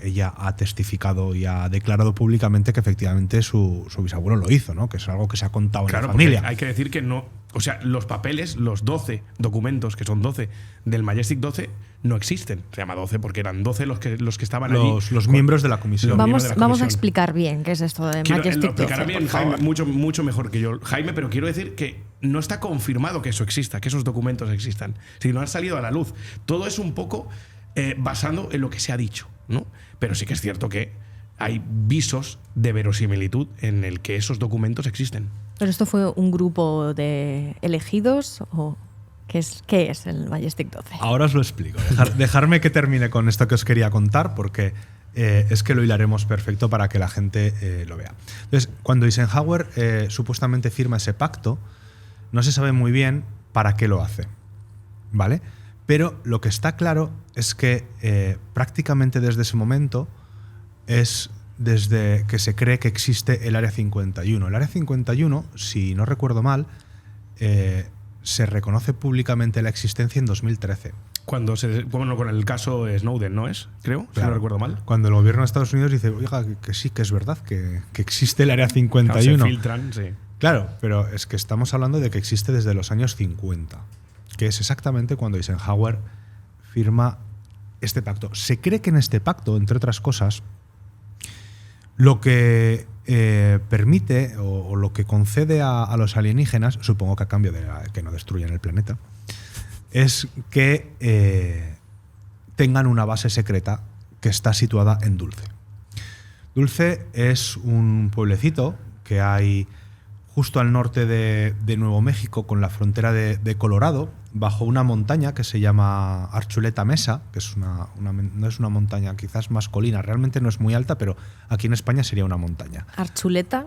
ella ha testificado y ha declarado públicamente que efectivamente su bisabuelo lo hizo, ¿no? Que es algo que se ha contado en la familia. Hay que decir que no, o sea, los papeles, los 12 documentos, que son 12 del Majestic 12, no existen. Se llama 12 porque eran 12 los que estaban allí. Los miembros de la comisión. Vamos a explicar bien qué es esto de Majestic 12. Lo explicará bien Jaime, mucho mejor que yo, Jaime, pero quiero decir que no está confirmado que eso exista, que esos documentos existan, sino han salido a la luz. Todo es un poco basando en lo que se ha dicho, ¿no? Pero sí que es cierto que hay visos de verosimilitud en el que esos documentos existen. ¿Pero esto fue un grupo de elegidos o qué es el Majestic 12? Ahora os lo explico. Dejarme que termine con esto que os quería contar, porque es que lo hilaremos perfecto para que la gente lo vea. Entonces, cuando Eisenhower supuestamente firma ese pacto, no se sabe muy bien para qué lo hace, ¿vale? Pero lo que está claro es que prácticamente desde ese momento es desde que se cree que existe el Área 51. El Área 51, si no recuerdo mal, se reconoce públicamente la existencia en 2013. Con el caso Snowden, ¿no es? Creo, claro, si no recuerdo mal. Cuando el gobierno de Estados Unidos dice, oiga, que sí, que es verdad, que existe el Área 51. Claro, se filtran, sí. Claro, pero es que estamos hablando de que existe desde los años 50, que es exactamente cuando Eisenhower firma este pacto. Se cree que en este pacto, entre otras cosas, lo que permite o lo que concede a los alienígenas, supongo que a cambio de que no destruyan el planeta, es que tengan una base secreta que está situada en Dulce. Dulce es un pueblecito que hay justo al norte de Nuevo México, con la frontera de Colorado, bajo una montaña que se llama Archuleta Mesa, que es no es una montaña, quizás más colina, realmente no es muy alta, pero aquí en España sería una montaña. Archuleta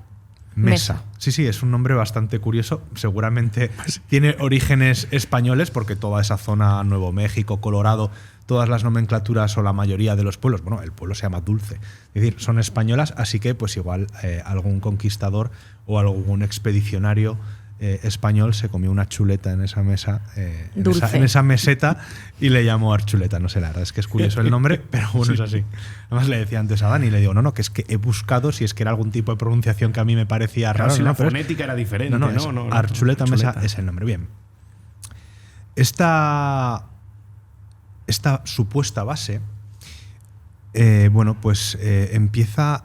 Mesa. Sí, es un nombre bastante curioso. Seguramente tiene orígenes españoles, porque toda esa zona, Nuevo México, Colorado, todas las nomenclaturas o la mayoría de los pueblos, bueno, el pueblo se llama Dulce, es decir, son españolas, así que pues igual algún conquistador o algún expedicionario español se comió una chuleta en esa mesa, en esa meseta, y le llamó Archuleta. No sé, la verdad es que es curioso el nombre, pero bueno, sí. Es así. Además le decía antes a Dani, le digo, no, que es que he buscado si es que era algún tipo de pronunciación que a mí me parecía raro. Si la fonética era diferente. No, Archuleta Mesa es el nombre. Bien. Esta supuesta base empieza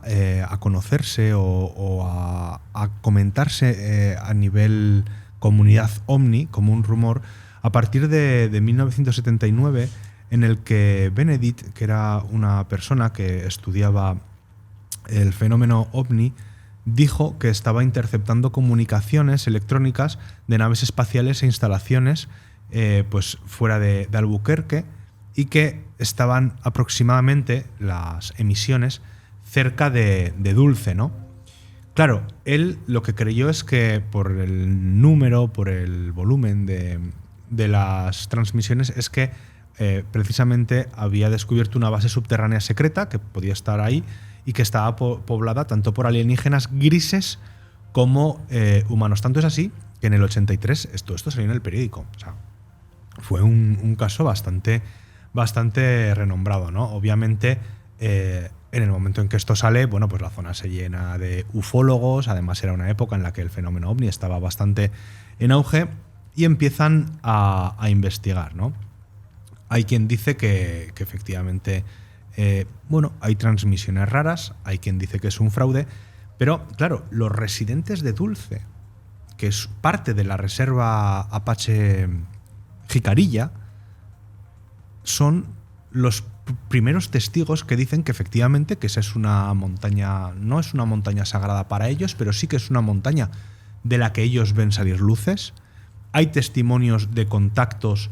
a conocerse o a comentarse a nivel comunidad OVNI como un rumor a partir de 1979, en el que Benedict, que era una persona que estudiaba el fenómeno OVNI, dijo que estaba interceptando comunicaciones electrónicas de naves espaciales e instalaciones pues fuera de Albuquerque, y que estaban aproximadamente las emisiones cerca de Dulce, ¿no? Claro, él lo que creyó es que por el número, por el volumen de las transmisiones, es que precisamente había descubierto una base subterránea secreta que podía estar ahí y que estaba poblada tanto por alienígenas grises como humanos. Tanto es así que en el 83 esto salió en el periódico. O sea, fue un caso bastante renombrado, ¿no? Obviamente, en el momento en que esto sale, bueno, pues la zona se llena de ufólogos. Además, era una época en la que el fenómeno OVNI estaba bastante en auge y empiezan a investigar, ¿no? Hay quien dice que efectivamente hay transmisiones raras, hay quien dice que es un fraude, pero claro, los residentes de Dulce, que es parte de la reserva Apache Jicarilla, son los primeros testigos que dicen que efectivamente que esa es una montaña, no es una montaña sagrada para ellos, pero sí que es una montaña de la que ellos ven salir luces. Hay testimonios de contactos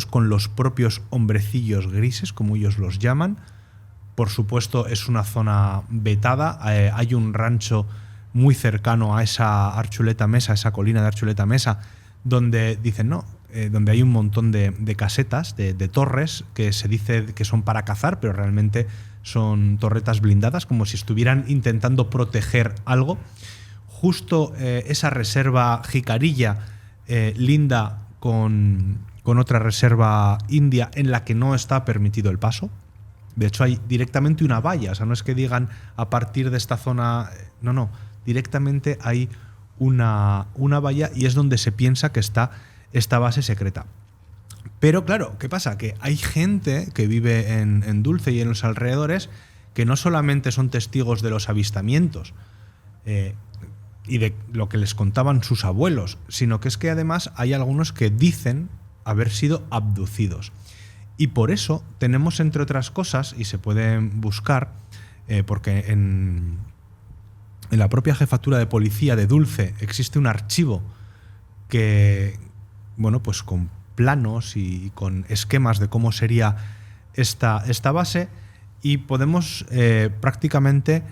con los propios hombrecillos grises, como ellos los llaman. Por supuesto, es una zona vetada. Hay un rancho muy cercano a esa Archuleta Mesa, esa colina de Archuleta Mesa, donde dicen donde hay un montón de casetas, de torres, que se dice que son para cazar, pero realmente son torretas blindadas, como si estuvieran intentando proteger algo. Justo esa reserva Jicarilla linda con otra reserva india en la que no está permitido el paso. De hecho, hay directamente una valla. O sea, no es que digan a partir de esta zona. No. Directamente hay una valla y es donde se piensa que está esta base secreta. Pero claro, ¿qué pasa? Que hay gente que vive en Dulce y en los alrededores que no solamente son testigos de los avistamientos y de lo que les contaban sus abuelos, sino que es que además hay algunos que dicen haber sido abducidos. Y por eso tenemos, entre otras cosas, y se pueden buscar, porque en la propia jefatura de policía de Dulce existe un archivo que, pues con planos y con esquemas de cómo sería esta base, y podemos prácticamente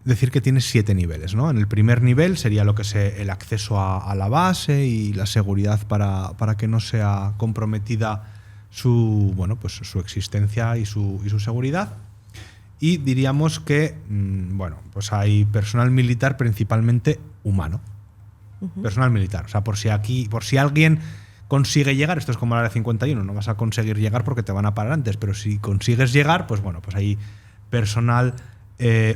decir que tiene 7 niveles, ¿no? En el primer nivel sería lo que es el acceso a la base y la seguridad para que no sea comprometida su existencia y su seguridad. Y diríamos que pues hay personal militar, principalmente humano. Personal militar. O sea, por si alguien consigue llegar, esto es como la Área 51, no vas a conseguir llegar porque te van a parar antes, pero si consigues llegar, pues hay personal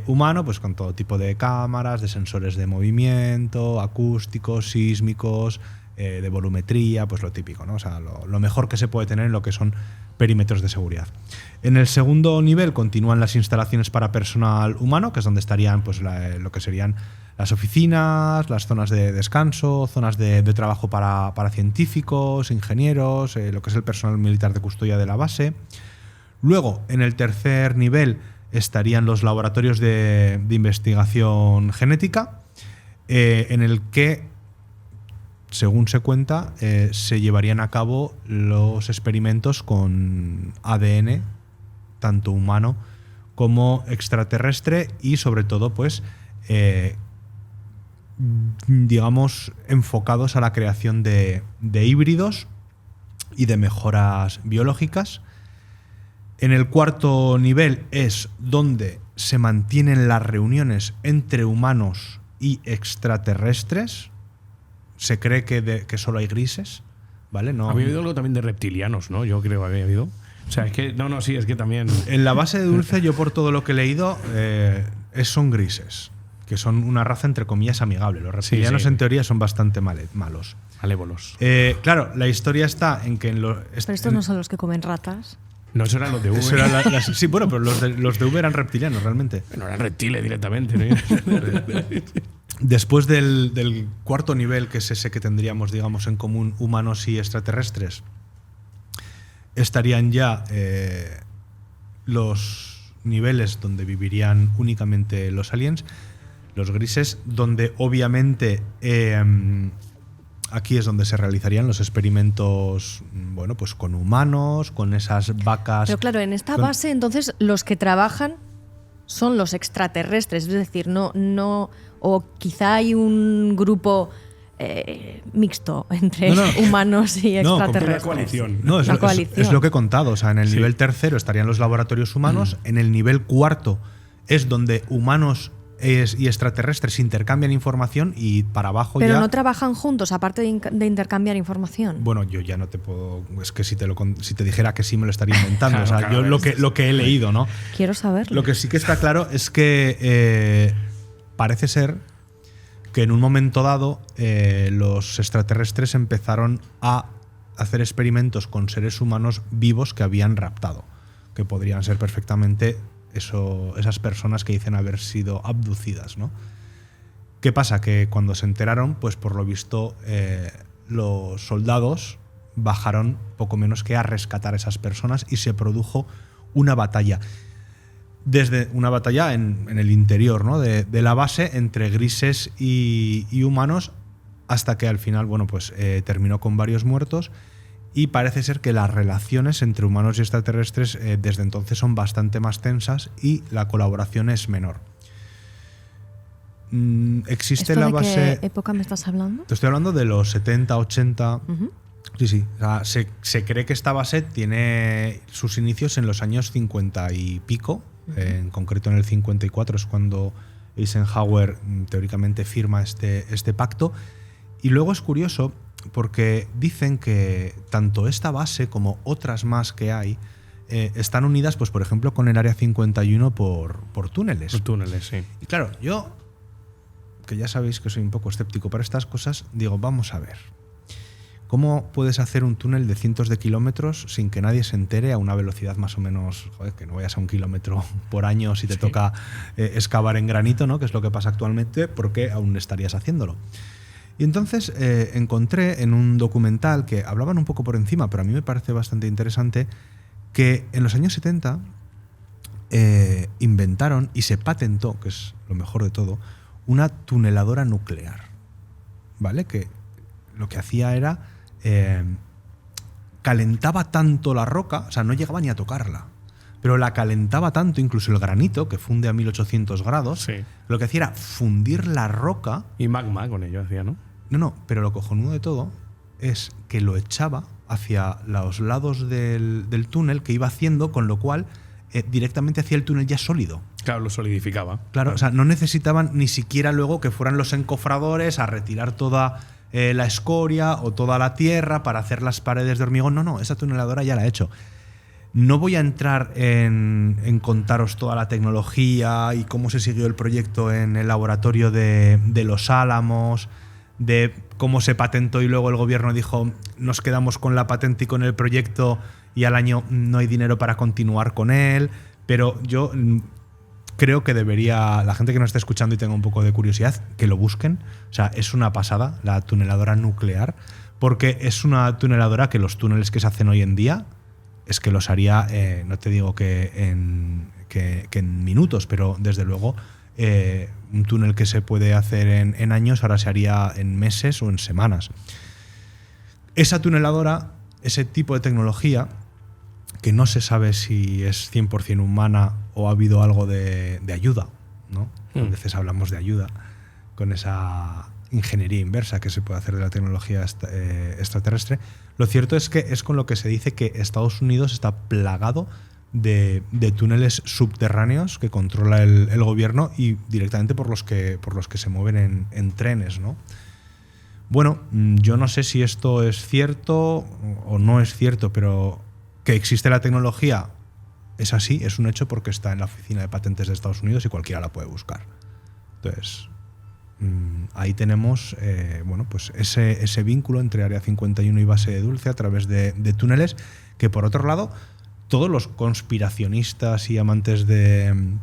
humano, pues con todo tipo de cámaras, de sensores de movimiento, acústicos, sísmicos, de volumetría, pues lo típico, ¿no? O sea, lo mejor que se puede tener en lo que son perímetros de seguridad. En el segundo nivel continúan las instalaciones para personal humano, que es donde estarían pues lo que serían las oficinas, las zonas de descanso, zonas de trabajo para científicos, ingenieros, lo que es el personal militar de custodia de la base. Luego, en el tercer nivel estarían los laboratorios de investigación genética, en el que, según se cuenta, se llevarían a cabo los experimentos con ADN, tanto humano como extraterrestre, y sobre todo, pues, digamos, enfocados a la creación de híbridos y de mejoras biológicas. En el cuarto nivel es donde se mantienen las reuniones entre humanos y extraterrestres. Se cree que solo hay grises, ¿vale? No, había habido algo también de reptilianos, ¿no? Yo creo que había habido. O sea, es que sí, es que también. En la base de Dulce, yo por todo lo que he leído, son grises, que son una raza entre comillas amigable. Los reptilianos en teoría son bastante malos. Malévolos. Claro, la historia está en que Pero estos no son los que comen ratas. No, eso eran los de V. Eso era sí, bueno, pero los de V eran reptilianos realmente. No eran reptiles directamente, ¿no? Después del cuarto nivel, que es ese que tendríamos, digamos, en común humanos y extraterrestres, estarían ya los niveles donde vivirían únicamente los aliens, los grises, donde obviamente aquí es donde se realizarían los experimentos, bueno, pues con humanos, con esas vacas. Pero claro, en esta base, entonces, los que trabajan son los extraterrestres, es decir, no o quizá hay un grupo mixto entre humanos y extraterrestres. Una coalición. No, es lo que he contado. O sea, en el nivel tercero estarían los laboratorios humanos, en el nivel cuarto es donde humanos y extraterrestres intercambian información y para abajo Pero ya… no trabajan juntos, aparte de intercambiar información. Bueno, yo ya no te puedo… Es que si te dijera que sí me lo estaría inventando. Claro, o sea, claro, yo lo que he leído, ¿no? Quiero saberlo. Lo que sí que está claro es que parece ser que en un momento dado los extraterrestres empezaron a hacer experimentos con seres humanos vivos que habían raptado, que podrían ser perfectamente esas personas que dicen haber sido abducidas, ¿no? ¿Qué pasa? Que cuando se enteraron, pues por lo visto los soldados bajaron poco menos que a rescatar a esas personas y se produjo una batalla. Desde una batalla en el interior, ¿no? de la base entre grises y humanos, hasta que al final, bueno, pues terminó con varios muertos. Y parece ser que las relaciones entre humanos y extraterrestres desde entonces son bastante más tensas y la colaboración es menor. Existe la base… ¿De qué época me estás hablando? Te estoy hablando de los 70, 80… Uh-huh. Sí. O sea, se cree que esta base tiene sus inicios en los años 50 y pico. Uh-huh. En concreto en el 54 es cuando Eisenhower teóricamente firma este pacto. Y luego es curioso porque dicen que tanto esta base como otras más que hay están unidas, pues por ejemplo, con el Área 51 por túneles. Por túneles, sí. Y claro, yo, que ya sabéis que soy un poco escéptico para estas cosas, digo, vamos a ver. ¿Cómo puedes hacer un túnel de cientos de kilómetros sin que nadie se entere a una velocidad más o menos, joder, que no vayas a 1 kilómetro por año si te toca excavar en granito, ¿no? Que es lo que pasa actualmente, porque aún estarías haciéndolo? Y entonces encontré en un documental que hablaban un poco por encima, pero a mí me parece bastante interesante, que en los años 70 inventaron y se patentó, que es lo mejor de todo, una tuneladora nuclear, ¿vale? Que lo que hacía era calentaba tanto la roca, o sea, no llegaba ni a tocarla, pero la calentaba tanto, incluso el granito, que funde a 1800 grados, sí. Lo que hacía era fundir la roca. Y magma con ello hacía, ¿no? No, pero lo cojonudo de todo es que lo echaba hacia los lados del túnel que iba haciendo, con lo cual directamente hacía el túnel ya sólido. Claro, lo solidificaba. Claro, o sea, no necesitaban ni siquiera luego que fueran los encofradores a retirar toda la escoria o toda la tierra para hacer las paredes de hormigón. No, esa tuneladora ya la ha hecho. No voy a entrar en contaros toda la tecnología y cómo se siguió el proyecto en el laboratorio de Los Álamos, de cómo se patentó y luego el gobierno dijo nos quedamos con la patente y con el proyecto y al año no hay dinero para continuar con él, pero yo creo que debería, la gente que nos esté escuchando y tenga un poco de curiosidad, que lo busquen. O sea, es una pasada la tuneladora nuclear, porque es una tuneladora que los túneles que se hacen hoy en día es que los haría, no te digo que en minutos, pero desde luego un túnel que se puede hacer en años ahora se haría en meses o en semanas. Esa tuneladora, ese tipo de tecnología, que no se sabe si es 100% humana o ha habido algo de ayuda, ¿no? A veces hablamos de ayuda con esa ingeniería inversa que se puede hacer de la tecnología extraterrestre. Lo cierto es que es con lo que se dice que Estados Unidos está plagado de túneles subterráneos que controla el gobierno y directamente por los que se mueven en trenes, ¿no? Bueno, yo no sé si esto es cierto o no es cierto, pero que existe la tecnología es así, es un hecho porque está en la oficina de patentes de Estados Unidos y cualquiera la puede buscar. Entonces, ahí tenemos bueno, pues ese vínculo entre Área 51 y Base de Dulce a través de túneles, que por otro lado todos los conspiracionistas y amantes del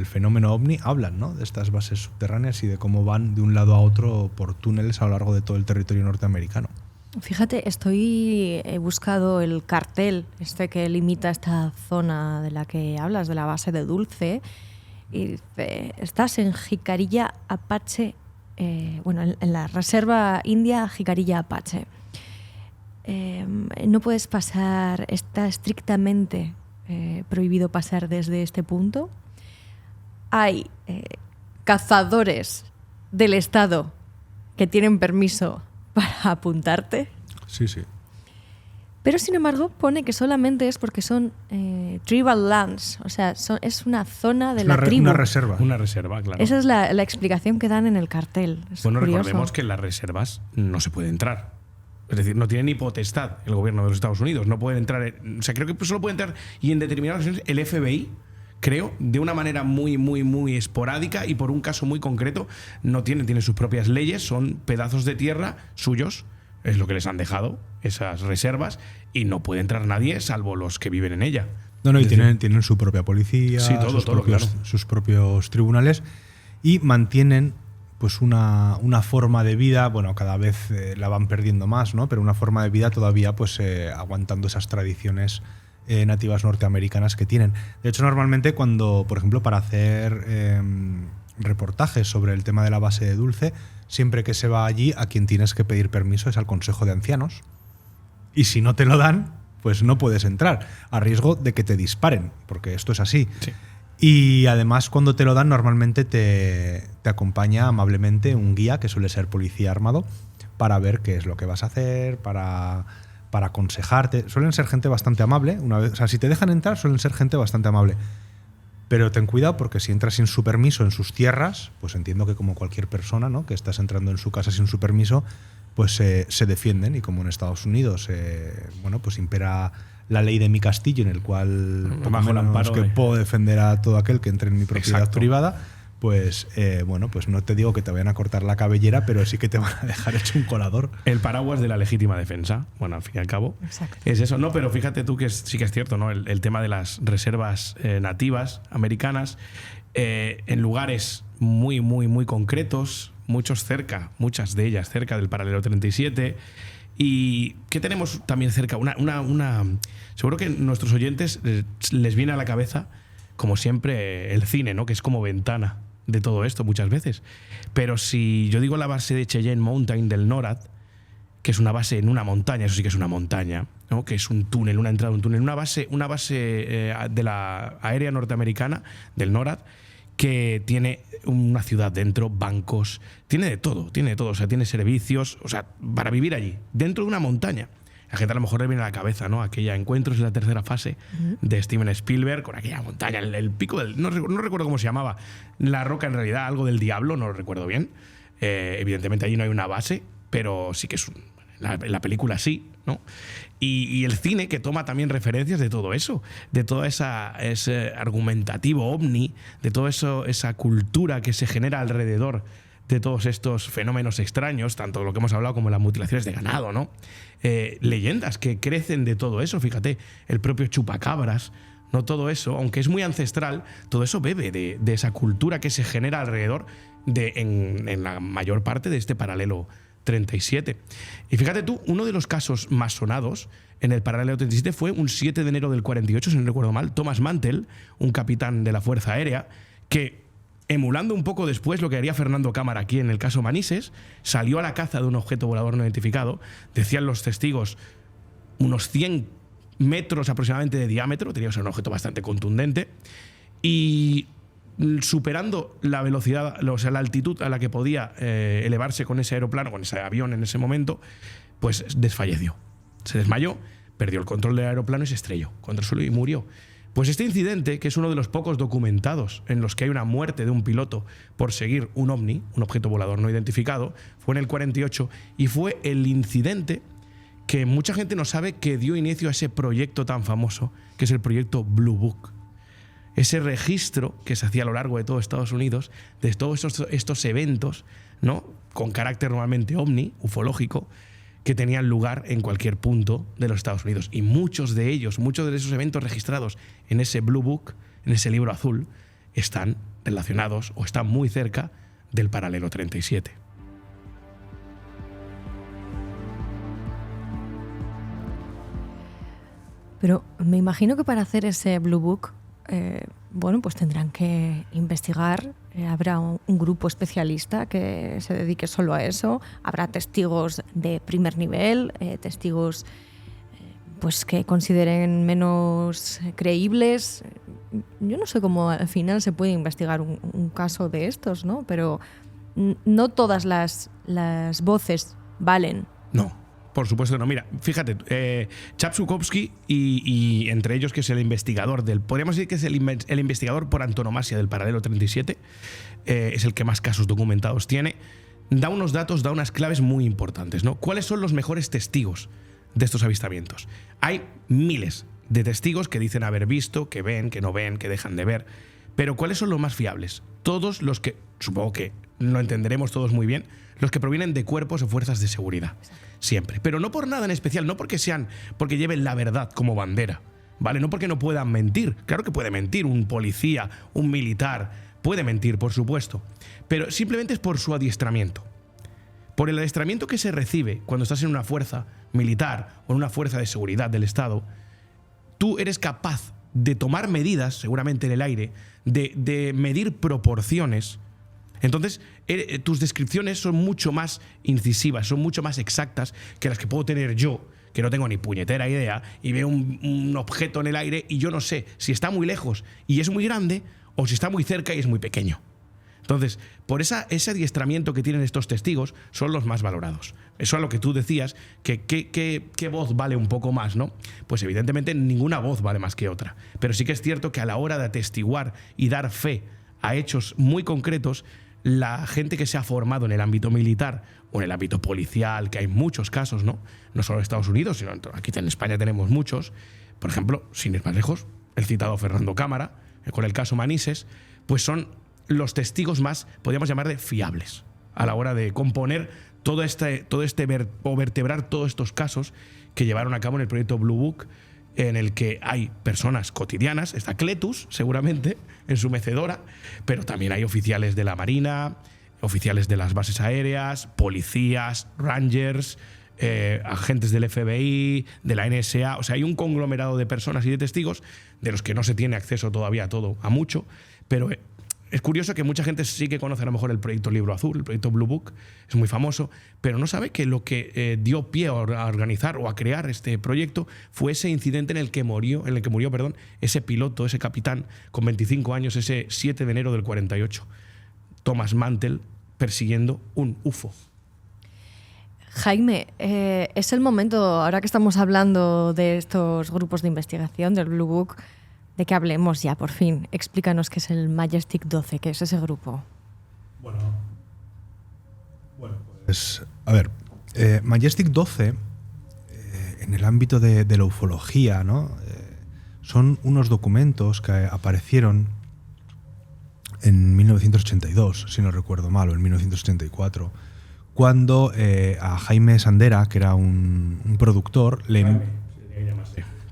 fenómeno OVNI hablan, ¿no?, de estas bases subterráneas y de cómo van de un lado a otro por túneles a lo largo de todo el territorio norteamericano. Fíjate, he buscado el cartel que limita esta zona de la que hablas, de la Base de Dulce, y dice, estás en Jicarilla Apache, en la Reserva India Jicarilla Apache. No puedes pasar, está estrictamente prohibido pasar desde este punto. Hay cazadores del Estado que tienen permiso para apuntarte. Sí, sí. Pero sin embargo pone que solamente es porque son tribal lands, o sea, es una zona de la tribu. Una reserva. Una reserva, claro. Esa es la explicación que dan en el cartel. Bueno, curioso. Recordemos que en las reservas no se puede entrar. Es decir, no tiene ni potestad el gobierno de los Estados Unidos. No puede entrar. O sea, creo que solo puede entrar, y en determinadas ocasiones el FBI, creo, de una manera muy, muy, muy esporádica y por un caso muy concreto, no tiene sus propias leyes, son pedazos de tierra suyos, es lo que les han dejado, esas reservas, y no puede entrar nadie salvo los que viven en ella. No, y tienen su propia policía, sí, sus propios tribunales, y mantienen pues una forma de vida, bueno, cada vez la van perdiendo más, ¿no?, pero una forma de vida todavía pues aguantando esas tradiciones nativas norteamericanas que tienen. De hecho, normalmente cuando, por ejemplo, para hacer reportajes sobre el tema de la Base de Dulce, siempre que se va allí, a quien tienes que pedir permiso es al Consejo de Ancianos. Y si no te lo dan, pues no puedes entrar, a riesgo de que te disparen, porque esto es así. Sí. Y además, cuando te lo dan, normalmente te acompaña amablemente un guía, que suele ser policía armado, para ver qué es lo que vas a hacer, para aconsejarte. Suelen ser gente bastante amable. O sea, si te dejan entrar, suelen ser gente bastante amable. Pero ten cuidado, porque si entras sin su permiso en sus tierras, pues entiendo que como cualquier persona, ¿no?, que estás entrando en su casa sin su permiso, pues se defienden. Y como en Estados Unidos bueno, pues impera la ley de mi castillo, en el cual bajo el amparo que puedo defender a todo aquel que entre en mi propiedad Exacto. privada, pues bueno, pues no te digo que te vayan a cortar la cabellera, pero sí que te van a dejar hecho un colador. El paraguas de la legítima defensa, bueno, al fin y al cabo. Exacto. Es eso. No, pero fíjate tú que sí que es cierto, ¿no? El tema de las reservas nativas americanas, en lugares muy, muy, muy concretos, muchas de ellas cerca del paralelo 37. ¿Y qué tenemos también cerca? Seguro que a nuestros oyentes les viene a la cabeza, como siempre, el cine, ¿no?, que es como ventana de todo esto muchas veces. Pero si yo digo la base de Cheyenne Mountain del NORAD, que es una base en una montaña, eso sí que es una montaña, ¿no?, que es un túnel, una entrada a un túnel, una base de la aérea norteamericana, del NORAD, que tiene una ciudad dentro, bancos, tiene de todo, o sea, tiene servicios, o sea, para vivir allí, dentro de una montaña. La gente a lo mejor le viene a la cabeza, ¿no?, aquella Encuentros en la tercera fase de Steven Spielberg, con aquella montaña, el pico del... No recuerdo cómo se llamaba, la roca en realidad, algo del diablo, no lo recuerdo bien. Evidentemente allí no hay una base, pero sí que es en la película sí, ¿no? Y el cine, que toma también referencias de todo eso, de todo ese argumentativo ovni, de toda esa cultura que se genera alrededor de todos estos fenómenos extraños, tanto lo que hemos hablado como las mutilaciones de ganado, ¿no? Leyendas que crecen de todo eso, fíjate, el propio chupacabras, ¿no? Todo eso, aunque es muy ancestral, todo eso bebe de esa cultura que se genera alrededor en la mayor parte de este paralelo 37. Y fíjate tú, uno de los casos más sonados en el paralelo 37 fue un 7 de enero del 48, si no recuerdo mal, Thomas Mantel, un capitán de la Fuerza Aérea, que, emulando un poco después lo que haría Fernando Cámara aquí en el caso Manises, salió a la caza de un objeto volador no identificado, decían los testigos, unos 100 metros aproximadamente de diámetro, tenía que ser un objeto bastante contundente, y superando la velocidad, o sea, la altitud a la que podía elevarse con ese aeroplano, con ese avión en ese momento, pues desfalleció. Se desmayó, perdió el control del aeroplano y se estrelló contra el suelo y murió. Pues este incidente, que es uno de los pocos documentados en los que hay una muerte de un piloto por seguir un ovni, un objeto volador no identificado, fue en el 48 y fue el incidente que mucha gente no sabe que dio inicio a ese proyecto tan famoso, que es el proyecto Blue Book. ese registro que se hacía a lo largo de todo Estados Unidos de todos estos eventos, ¿no?, con carácter normalmente ovni, ufológico, que tenían lugar en cualquier punto de los Estados Unidos. Y muchos de esos eventos registrados en ese Blue Book, en ese libro azul, están relacionados o están muy cerca del paralelo 37. Pero me imagino que para hacer ese Blue Book, bueno, pues tendrán que investigar. Habrá un grupo especialista que se dedique solo a eso. Habrá testigos de primer nivel, testigos pues que consideren menos creíbles. Yo no sé cómo al final se puede investigar un caso de estos, ¿no? Pero no todas las voces valen. No. Por supuesto que no. Mira, fíjate, Chap Zukowski y entre ellos, que es el investigador podríamos decir que es el investigador por antonomasia del paralelo 37, es el que más casos documentados tiene, da unos datos, da unas claves muy importantes, ¿no? ¿Cuáles son los mejores testigos de estos avistamientos? Hay miles de testigos que dicen haber visto, que ven, que no ven, que dejan de ver, pero ¿cuáles son los más fiables? Todos los que, supongo que lo entenderemos todos muy bien, los que provienen de cuerpos o fuerzas de seguridad. Siempre. Pero no por nada en especial, no porque lleven la verdad como bandera, ¿vale? No porque no puedan mentir. Claro que puede mentir un policía, un militar, puede mentir, por supuesto. Pero simplemente es por su adiestramiento. Por el adiestramiento que se recibe cuando estás en una fuerza militar o en una fuerza de seguridad del Estado, tú eres capaz de tomar medidas, seguramente en el aire, de medir proporciones. Entonces, tus descripciones son mucho más incisivas, son mucho más exactas que las que puedo tener yo, que no tengo ni puñetera idea, y veo un objeto en el aire y yo no sé si está muy lejos y es muy grande o si está muy cerca y es muy pequeño. Entonces, por ese adiestramiento que tienen estos testigos, son los más valorados. Eso es lo que tú decías, que qué voz vale un poco más, ¿no? Pues evidentemente ninguna voz vale más que otra. Pero sí que es cierto que a la hora de atestiguar y dar fe a hechos muy concretos, la gente que se ha formado en el ámbito militar o en el ámbito policial, que hay muchos casos, ¿no? No solo en Estados Unidos, sino aquí en España tenemos muchos. Por ejemplo, sin ir más lejos, el citado Fernando Cámara, con el caso Manises, pues son los testigos más, podríamos llamar, de fiables a la hora de componer o vertebrar todos estos casos que llevaron a cabo en el proyecto Blue Book, en el que hay personas cotidianas, está Cletus seguramente en su mecedora, pero también hay oficiales de la Marina, oficiales de las bases aéreas, policías, rangers, agentes del FBI, de la NSA. O sea, hay un conglomerado de personas y de testigos de los que no se tiene acceso todavía a mucho, pero es curioso que mucha gente sí que conoce a lo mejor el proyecto Libro Azul, el proyecto Blue Book, es muy famoso, pero no sabe que lo que dio pie a organizar o a crear este proyecto fue ese incidente en el que murió, ese piloto, ese capitán con 25 años, ese 7 de enero del 48, Thomas Mantel, persiguiendo un UFO. Jaime, es el momento, ahora que estamos hablando de estos grupos de investigación, del Blue Book, de que hablemos ya, por fin. Explícanos qué es el Majestic 12, qué es ese grupo. Bueno, pues, a ver, Majestic 12, en el ámbito de la ufología, ¿no? Son unos documentos que aparecieron en 1982, si no recuerdo mal, o en 1984, cuando a Jaime Sandera, que era un productor,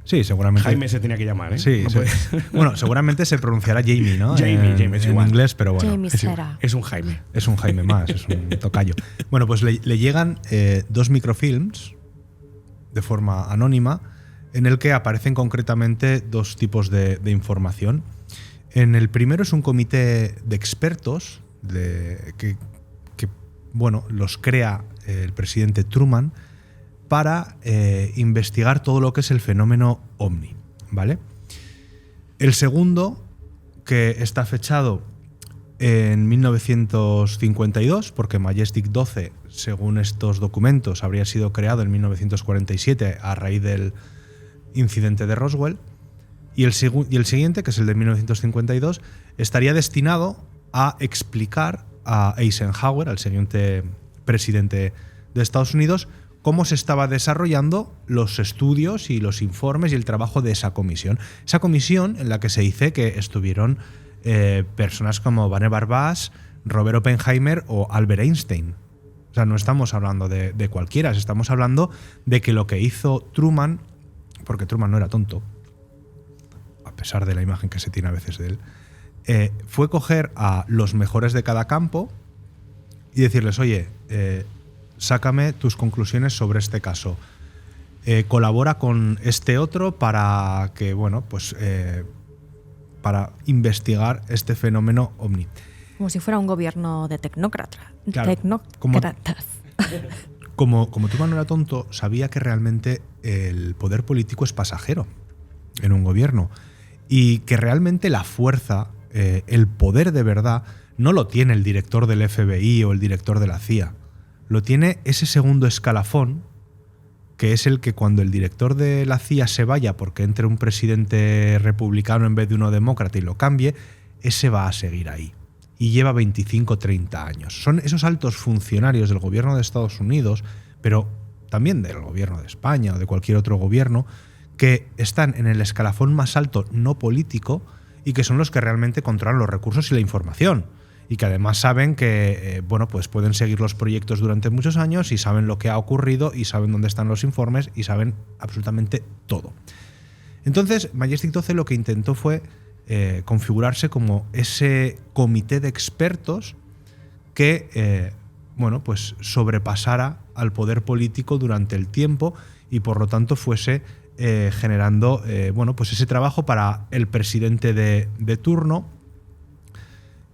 Sí, seguramente. Jaime se tenía que llamar, ¿eh? Sí, no bueno, seguramente se pronunciará Jamie, ¿no? Jamie es igual. En inglés, pero bueno. Jamie Sera. Es un Jaime. Es un Jaime más, es un tocayo. Bueno, pues le llegan 2 microfilms de forma anónima en el que aparecen concretamente 2 tipos de información. En el primero es un comité de expertos que bueno, los crea el presidente Truman para investigar todo lo que es el fenómeno ovni, ¿vale? El segundo, que está fechado en 1952, porque Majestic 12, según estos documentos, habría sido creado en 1947 a raíz del incidente de Roswell, y el siguiente, que es el de 1952, estaría destinado a explicar a Eisenhower, al siguiente presidente de Estados Unidos, cómo se estaba desarrollando los estudios y los informes y el trabajo de esa comisión. Esa comisión en la que se dice que estuvieron personas como Vannevar Bush, Robert Oppenheimer o Albert Einstein. O sea, no estamos hablando de cualquiera, estamos hablando de que lo que hizo Truman, porque Truman no era tonto, a pesar de la imagen que se tiene a veces de él, fue coger a los mejores de cada campo y decirles, oye, sácame tus conclusiones sobre este caso. Colabora con este otro para que, bueno, pues para investigar este fenómeno ovni. Como si fuera un gobierno de tecnócratas. Claro, como Truman no era tonto, sabía que realmente el poder político es pasajero en un gobierno y que realmente la fuerza, el poder de verdad, no lo tiene el director del FBI o el director de la CIA. Lo tiene ese segundo escalafón, que es el que cuando el director de la CIA se vaya porque entre un presidente republicano en vez de uno demócrata y lo cambie, ese va a seguir ahí. Y lleva 25 o 30 años. Son esos altos funcionarios del gobierno de Estados Unidos, pero también del gobierno de España o de cualquier otro gobierno, que están en el escalafón más alto no político y que son los que realmente controlan los recursos y la información. Y que además saben que bueno, pues pueden seguir los proyectos durante muchos años y saben lo que ha ocurrido y saben dónde están los informes y saben absolutamente todo. Entonces, Majestic 12 lo que intentó fue configurarse como ese comité de expertos que bueno, pues sobrepasara al poder político durante el tiempo y por lo tanto fuese generando bueno, pues ese trabajo para el presidente de turno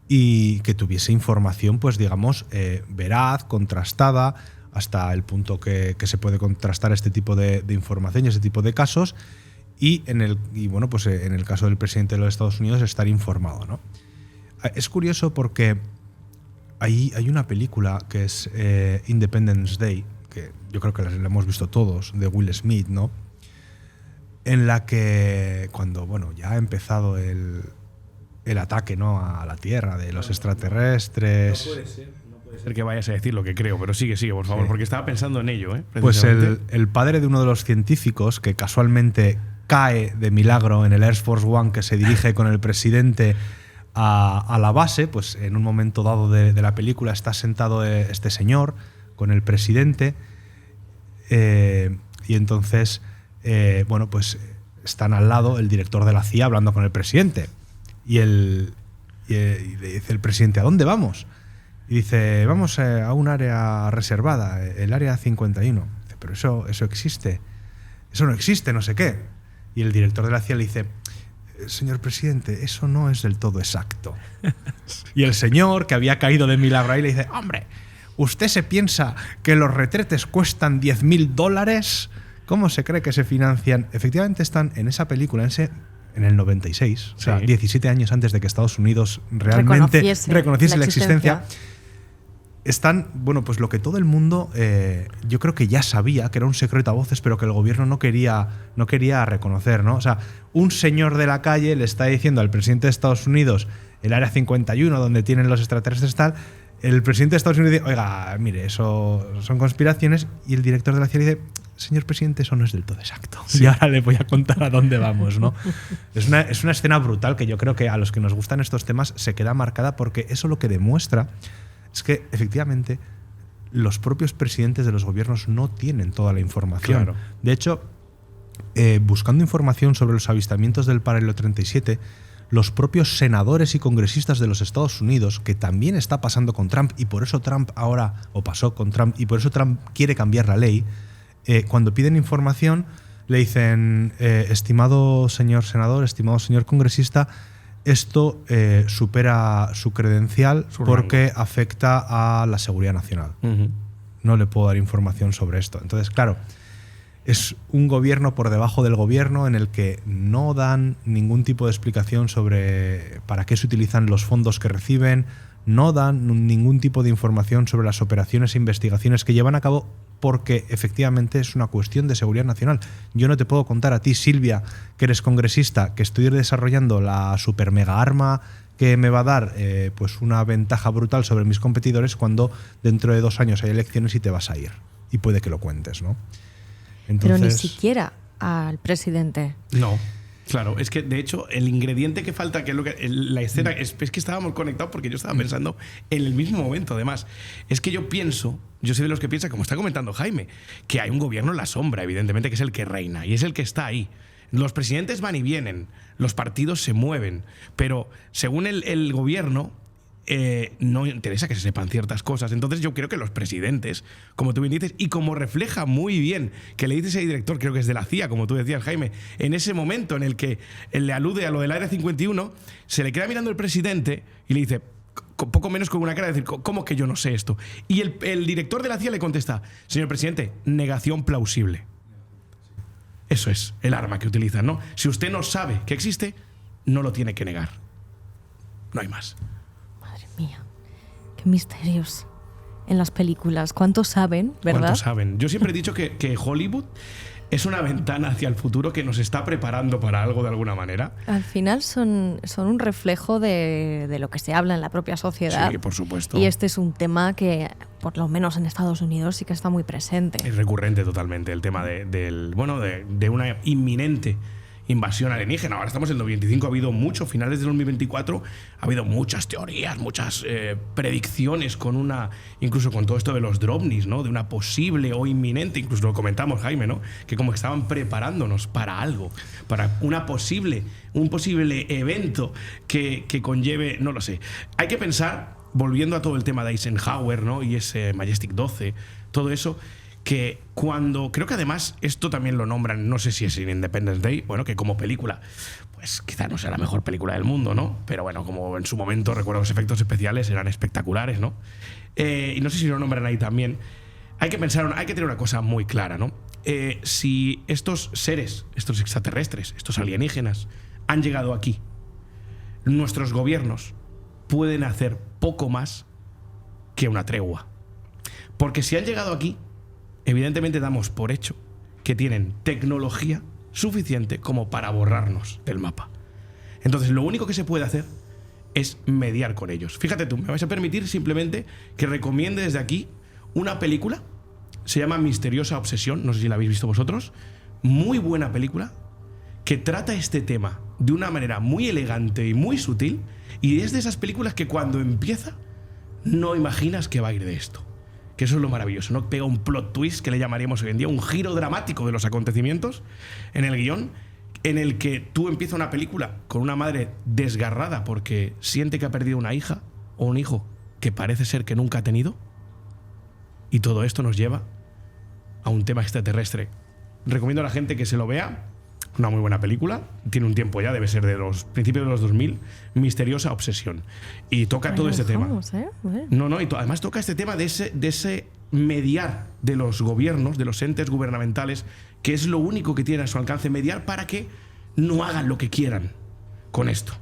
y que tuviese información, pues digamos, veraz, contrastada, hasta el punto que se puede contrastar este tipo de información y este tipo de casos. Y bueno, pues en el caso del presidente de los Estados Unidos, estar informado, ¿no? Es curioso porque hay una película que es Independence Day, que yo creo que la hemos visto todos, de Will Smith, ¿no? En la que cuando, bueno, ya ha empezado el ataque, ¿no?, a la Tierra de los extraterrestres. No puede ser que vayas a decir lo que creo, pero sigue, por favor, porque estaba pensando en ello, Pues el padre de uno de los científicos que casualmente cae de milagro en el Air Force One que se dirige con el presidente a la base, pues en un momento dado de la película está sentado este señor con el presidente y entonces, bueno, pues están al lado el director de la CIA hablando con el presidente y le dice el presidente, ¿a dónde vamos? Y dice, vamos a un área reservada, el área 51. Dice, pero eso existe. Eso no existe, no sé qué. Y el director de la CIA le dice, señor presidente, eso no es del todo exacto. Y el señor, que había caído de milagro ahí, le dice, hombre, ¿usted se piensa que los retretes cuestan $10.000? ¿Cómo se cree que se financian? Efectivamente están en esa película, en el 96, o sea, 17 años antes de que Estados Unidos realmente reconociese la existencia. Están, bueno, pues lo que todo el mundo yo creo que ya sabía, que era un secreto a voces, pero que el gobierno no quería reconocer, ¿no? O sea, un señor de la calle le está diciendo al presidente de Estados Unidos, el área 51, donde tienen los extraterrestres tal, el presidente de Estados Unidos dice, oiga, mire, eso son conspiraciones, y el director de la CIA dice, señor presidente, eso no es del todo exacto. Sí. Y ahora le voy a contar a dónde vamos, ¿no? Es una escena brutal que yo creo que a los que nos gustan estos temas se queda marcada, porque eso lo que demuestra es que efectivamente los propios presidentes de los gobiernos no tienen toda la información. Claro. De hecho, buscando información sobre los avistamientos del Paralelo 37, los propios senadores y congresistas de los Estados Unidos, que también está pasando con Trump, y por eso Trump ahora, o pasó con Trump, y por eso Trump quiere cambiar la ley, cuando piden información le dicen, estimado señor senador, estimado señor congresista, esto supera su credencial porque afecta a la seguridad nacional. No le puedo dar información sobre esto. Entonces, claro, es un gobierno por debajo del gobierno en el que no dan ningún tipo de explicación sobre para qué se utilizan los fondos que reciben, no dan ningún tipo de información sobre las operaciones e investigaciones que llevan a cabo, porque efectivamente es una cuestión de seguridad nacional. Yo no te puedo contar a ti, Silvia, que eres congresista, que estoy desarrollando la super mega arma que me va a dar pues una ventaja brutal sobre mis competidores, cuando dentro de 2 años hay elecciones y te vas a ir. y puede que lo cuentes, ¿no? Pero ni siquiera al presidente. No. Claro, es que de hecho el ingrediente que falta, que es lo que la escena, es que estábamos conectados porque yo estaba pensando en el mismo momento, además. Es que yo soy de los que piensa, como está comentando Jaime, que hay un gobierno en la sombra, evidentemente, que es el que reina y es el que está ahí. Los presidentes van y vienen, los partidos se mueven, pero según el gobierno no interesa que se sepan ciertas cosas. Entonces yo creo que los presidentes, como tú bien dices, y como refleja muy bien que le dice ese director, creo que es de la CIA, como tú decías, Jaime, en ese momento en el que él le alude a lo del Área 51, se le queda mirando el presidente y le dice, poco menos con una cara de decir, ¿cómo que yo no sé esto? Y el director de la CIA le contesta, señor presidente, negación plausible. Eso es el arma que utilizan, ¿no? Si usted no sabe que existe, no lo tiene que negar. No hay más. Madre mía, qué misterios en las películas. ¿Cuántos saben, verdad? ¿Cuántos saben? Yo siempre he dicho que Hollywood es una ventana hacia el futuro que nos está preparando para algo de alguna manera. Al final son un reflejo de lo que se habla en la propia sociedad. Sí, por supuesto. Y este es un tema que, por lo menos en Estados Unidos, sí que está muy presente. Es recurrente totalmente el tema de una inminente invasión alienígena. Ahora estamos en el 2025, ha habido finales del 2024, ha habido muchas teorías, muchas predicciones incluso con todo esto de los Drovnis, ¿no? De una posible o inminente, incluso lo comentamos, Jaime, ¿no? Que como que estaban preparándonos para algo, para un posible evento que conlleve, no lo sé. Hay que pensar, volviendo a todo el tema de Eisenhower, ¿no? Y ese Majestic 12, todo eso, que creo que además esto también lo nombran, no sé si es en Independence Day, bueno, que como película, pues quizá no sea la mejor película del mundo, ¿no? Pero bueno, como en su momento recuerdo los efectos especiales eran espectaculares, ¿no? Y no sé si lo nombran ahí también. Hay que tener una cosa muy clara, ¿no? Si estos seres, estos extraterrestres, estos alienígenas, han llegado aquí, nuestros gobiernos pueden hacer poco más que una tregua. Porque si han llegado aquí, evidentemente damos por hecho que tienen tecnología suficiente como para borrarnos del mapa. Entonces, lo único que se puede hacer es mediar con ellos. Fíjate tú, me vais a permitir simplemente que recomiende desde aquí una película. Se llama Misteriosa Obsesión, no sé si la habéis visto vosotros. Muy buena película que trata este tema de una manera muy elegante y muy sutil. Y es de esas películas que cuando empieza no imaginas que va a ir de esto. Que eso es lo maravilloso, ¿no? Pega un plot twist, que le llamaríamos hoy en día un giro dramático de los acontecimientos en el guión, en el que tú empiezas una película con una madre desgarrada porque siente que ha perdido una hija o un hijo que parece ser que nunca ha tenido, y todo esto nos lleva a un tema extraterrestre. Recomiendo a la gente que se lo vea. Una muy buena película, tiene un tiempo ya, debe ser de los principios de los 2000, Misteriosa Obsesión. Y toca todo este tema. Bueno. Y además toca este tema de ese mediar de los gobiernos, de los entes gubernamentales, que es lo único que tiene a su alcance, mediar para que no hagan lo que quieran con esto.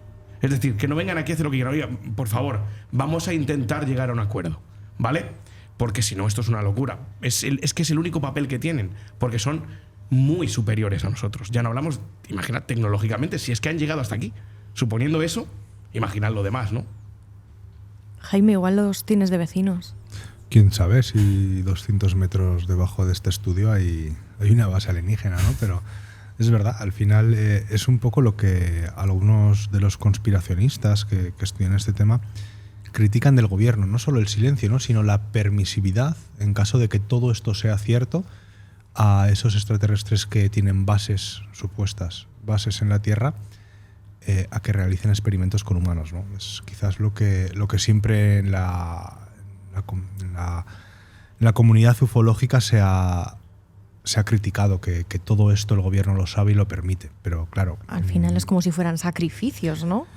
Es decir, que no vengan aquí a hacer lo que quieran. Oiga, por favor, vamos a intentar llegar a un acuerdo, ¿vale? Porque si no, esto es una locura. Es que es el único papel que tienen, porque son muy superiores a nosotros. Ya no hablamos, imagina, tecnológicamente, si es que han llegado hasta aquí. Suponiendo eso, imaginad lo demás, ¿no? Jaime, igual los tienes de vecinos. Quién sabe si 200 metros debajo de este estudio hay una base alienígena, ¿no? Pero es verdad, al final es un poco lo que algunos de los conspiracionistas que estudian este tema critican del gobierno. No solo el silencio, ¿no? Sino la permisividad, en caso de que todo esto sea cierto, a esos extraterrestres que tienen supuestas bases en la Tierra, a que realicen experimentos con humanos, ¿no? Es quizás lo que siempre en la comunidad ufológica se ha criticado, que todo esto el gobierno lo sabe y lo permite, pero claro... Al final es como si fueran sacrificios, ¿no?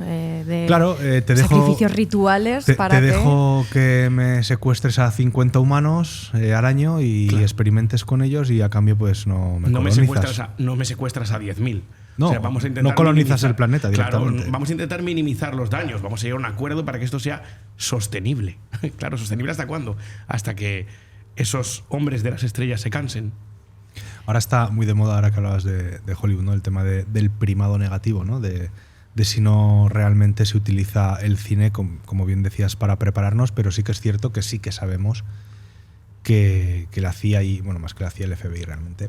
Claro, sacrificios rituales te dejo que me secuestres a 50 humanos al año y experimentes con ellos, y a cambio pues no me colonizas. No me secuestras a 10.000. No, o sea, vamos a intentar no colonizas el planeta directamente. Claro, vamos a intentar minimizar los daños, vamos a llegar a un acuerdo para que esto sea sostenible. Claro, ¿sostenible hasta cuándo? Hasta que esos hombres de las estrellas se cansen. Ahora está muy de moda, ahora que hablabas de Hollywood, ¿no? El tema del primado negativo, ¿no? De si no realmente se utiliza el cine, como bien decías, para prepararnos, pero sí que es cierto que sí que sabemos que la CIA y, bueno, más que la CIA, el FBI realmente,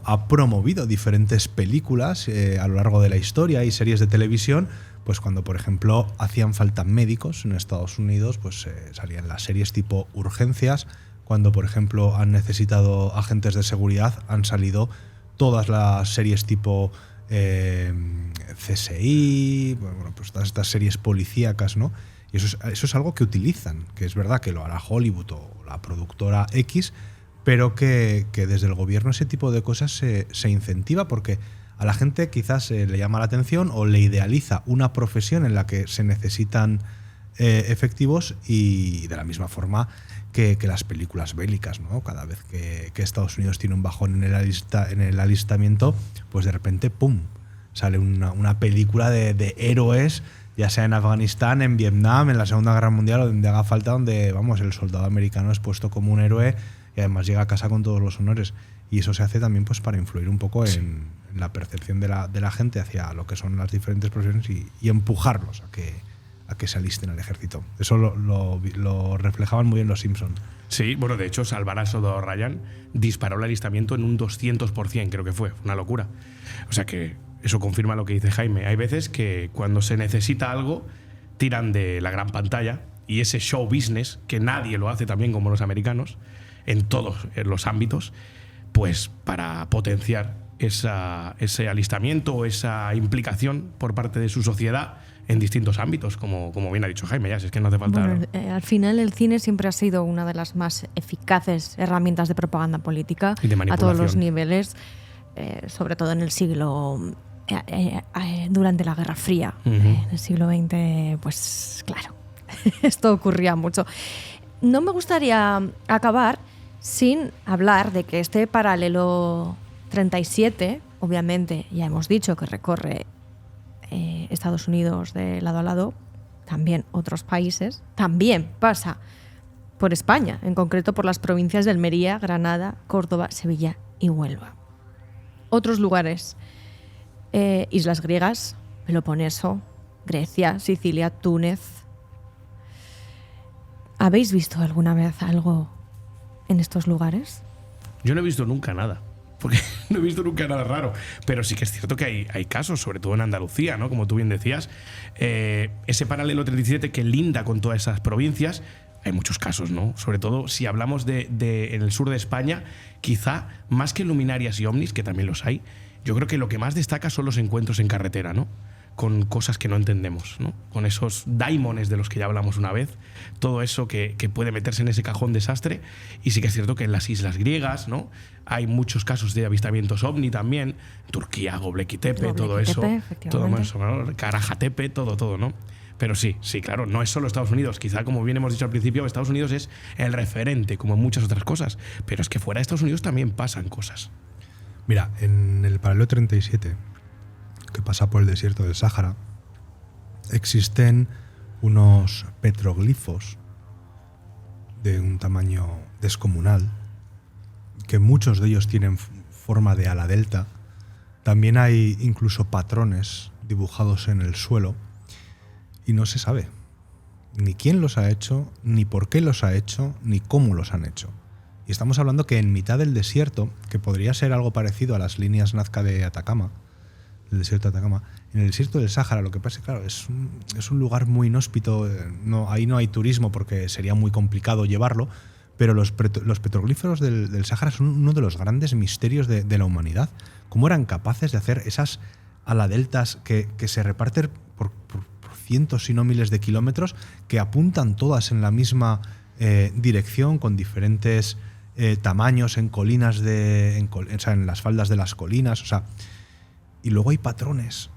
ha promovido diferentes películas a lo largo de la historia y series de televisión, pues cuando, por ejemplo, hacían falta médicos en Estados Unidos, pues salían las series tipo Urgencias. Cuando, por ejemplo, han necesitado agentes de seguridad, han salido todas las series tipo CSI, bueno, pues todas estas series policíacas, ¿no? Y eso es algo que utilizan, que es verdad que lo hará Hollywood o la productora X, pero que desde el gobierno ese tipo de cosas se incentiva porque a la gente quizás le llama la atención o le idealiza una profesión en la que se necesitan efectivos, y de la misma forma que las películas bélicas, ¿no? Cada vez que Estados Unidos tiene un bajón en el alistamiento, pues de repente, ¡pum!, sale una película de héroes, ya sea en Afganistán, en Vietnam, en la Segunda Guerra Mundial o donde haga falta, donde, vamos, el soldado americano es puesto como un héroe y además llega a casa con todos los honores. Y eso se hace también pues para influir un poco en la percepción de la gente hacia lo que son las diferentes profesiones y empujarlos a que se alisten al ejército. Eso lo reflejaban muy bien los Simpson. Sí, bueno, de hecho, salvar al soldado Ryan disparó el alistamiento en un 200%, creo que fue una locura. O sea que eso confirma lo que dice Jaime. Hay veces que cuando se necesita algo, tiran de la gran pantalla y ese show business, que nadie lo hace también como los americanos, en todos los ámbitos, pues para potenciar ese alistamiento o esa implicación por parte de su sociedad en distintos ámbitos, como bien ha dicho Jaime, ya si es que no hace falta... Bueno, al final el cine siempre ha sido una de las más eficaces herramientas de propaganda política y de manipulación a todos los niveles, sobre todo en el siglo... durante la Guerra Fría. En el siglo XX, pues claro, esto ocurría mucho. No me gustaría acabar sin hablar de que este paralelo 37, obviamente ya hemos dicho que recorre Estados Unidos de lado a lado, también otros países, también pasa por España, en concreto por las provincias de Almería, Granada, Córdoba, Sevilla y Huelva. Otros lugares, islas griegas, Peloponeso, Grecia, Sicilia, Túnez. ¿Habéis visto alguna vez algo en estos lugares? Yo no he visto nunca nada, porque no he visto nunca nada raro, pero sí que es cierto que hay casos, sobre todo en Andalucía, ¿no? Como tú bien decías, ese paralelo 37 que linda con todas esas provincias. Hay muchos casos, ¿no? Sobre todo si hablamos de en el sur de España, quizá más que luminarias y ovnis, que también los hay, yo creo que lo que más destaca son los encuentros en carretera, ¿no? Con cosas que no entendemos, ¿no? Con esos daimones de los que ya hablamos una vez, todo eso que puede meterse en ese cajón desastre. Y sí que es cierto que en las islas griegas, ¿no? Hay muchos casos de avistamientos ovni también, Turquía, Göbekli Tepe, todo eso, ¿no? Karaja Tepe, todo, ¿no? Pero sí, claro, no es solo Estados Unidos. Quizá, como bien hemos dicho al principio, Estados Unidos es el referente, como en muchas otras cosas. Pero es que fuera de Estados Unidos también pasan cosas. Mira, en el paralelo 37, que pasa por el desierto del Sáhara, existen unos petroglifos de un tamaño descomunal, que muchos de ellos tienen forma de ala delta. También hay incluso patrones dibujados en el suelo y no se sabe ni quién los ha hecho, ni por qué los ha hecho, ni cómo los han hecho. Y estamos hablando que en mitad del desierto, que podría ser algo parecido a las líneas Nazca de Atacama, el desierto de Atacama, en el desierto del Sáhara, lo que pasa es que, claro, es un lugar muy inhóspito, ahí no hay turismo porque sería muy complicado llevarlo, pero los petroglíferos del Sáhara son uno de los grandes misterios de la humanidad. ¿Cómo eran capaces de hacer esas aladeltas que se reparten por cientos, si no miles de kilómetros, que apuntan todas en la misma dirección, con diferentes tamaños en colinas, en las faldas de las colinas, o sea, y luego hay patrones,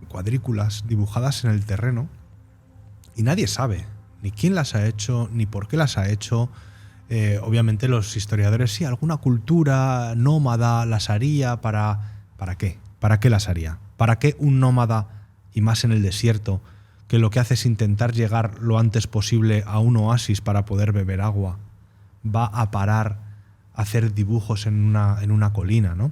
cuadrículas dibujadas en el terreno y nadie sabe ni quién las ha hecho, ni por qué las ha hecho. Obviamente los historiadores, sí, alguna cultura nómada las haría. ¿Para qué? ¿Para qué las haría? ¿Para qué un nómada, y más en el desierto, que lo que hace es intentar llegar lo antes posible a un oasis para poder beber agua, va a parar a hacer dibujos en una colina, ¿no?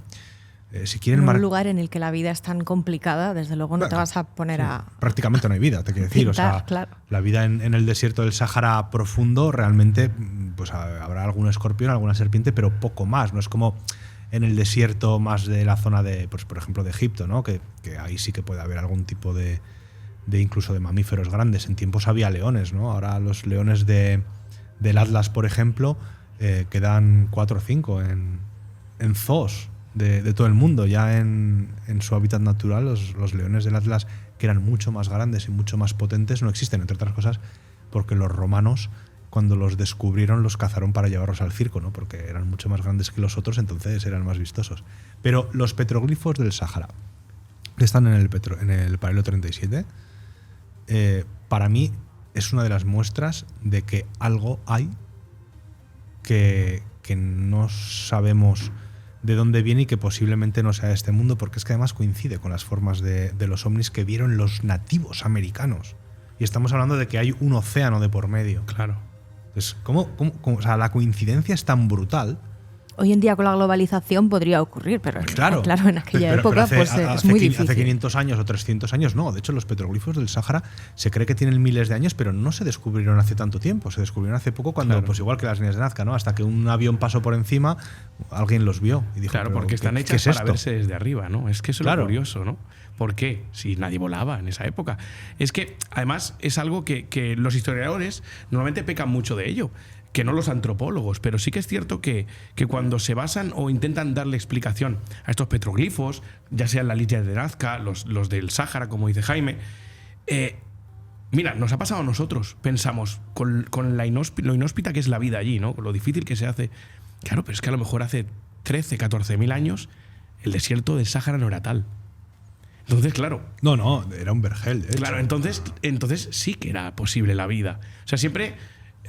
Si quieren en un lugar en el que la vida es tan complicada, desde luego no te vas a poner a... Prácticamente no hay vida, te quiero decir. Pintar, claro. La vida en el desierto del Sáhara profundo realmente pues habrá algún escorpión, alguna serpiente, pero poco más. No es como en el desierto más de la zona de, pues, por ejemplo, de Egipto, ¿no? Que ahí sí que puede haber algún tipo de incluso de mamíferos grandes. En tiempos había leones, ¿no? Ahora los leones del Atlas, por ejemplo, quedan 4 o 5 en zoos de todo el mundo. Ya en su hábitat natural, los leones del Atlas, que eran mucho más grandes y mucho más potentes, no existen, entre otras cosas porque los romanos, cuando los descubrieron, los cazaron para llevarlos al circo, ¿no? Porque eran mucho más grandes que los otros, entonces eran más vistosos. Pero los petroglifos del Sáhara, que están en el paralelo 37, para mí es una de las muestras de que algo hay que no sabemos de dónde viene y que posiblemente no sea de este mundo, porque es que además coincide con las formas de los ovnis que vieron los nativos americanos. Y estamos hablando de que hay un océano de por medio. Claro. Entonces, ¿cómo? O sea, la coincidencia es tan brutal. Hoy en día con la globalización podría ocurrir, pero claro, en aquella época pero es muy difícil. Hace 500 años o 300 años no. De hecho, los petroglifos del Sáhara se cree que tienen miles de años, pero no se descubrieron hace tanto tiempo. Se descubrieron hace poco cuando, pues igual que las líneas de Nazca, ¿no? Hasta que un avión pasó por encima, alguien los vio y dijo, claro, porque están hechas para verse desde arriba, ¿no? Es que eso es lo curioso, ¿no? ¿Por qué? Si nadie volaba en esa época. Es que, además, es algo que los historiadores normalmente pecan mucho de ello, que no los antropólogos, pero sí que es cierto que cuando se basan o intentan darle explicación a estos petroglifos, ya sean las líneas de Nazca, los del Sáhara, como dice Jaime, mira, nos ha pasado a nosotros, pensamos, con lo inhóspita que es la vida allí, ¿no? Con lo difícil que se hace. Claro, pero es que a lo mejor hace 13, 14.000 años el desierto del Sáhara no era tal. Entonces, claro. No, era un vergel. Claro, entonces sí que era posible la vida. O sea, siempre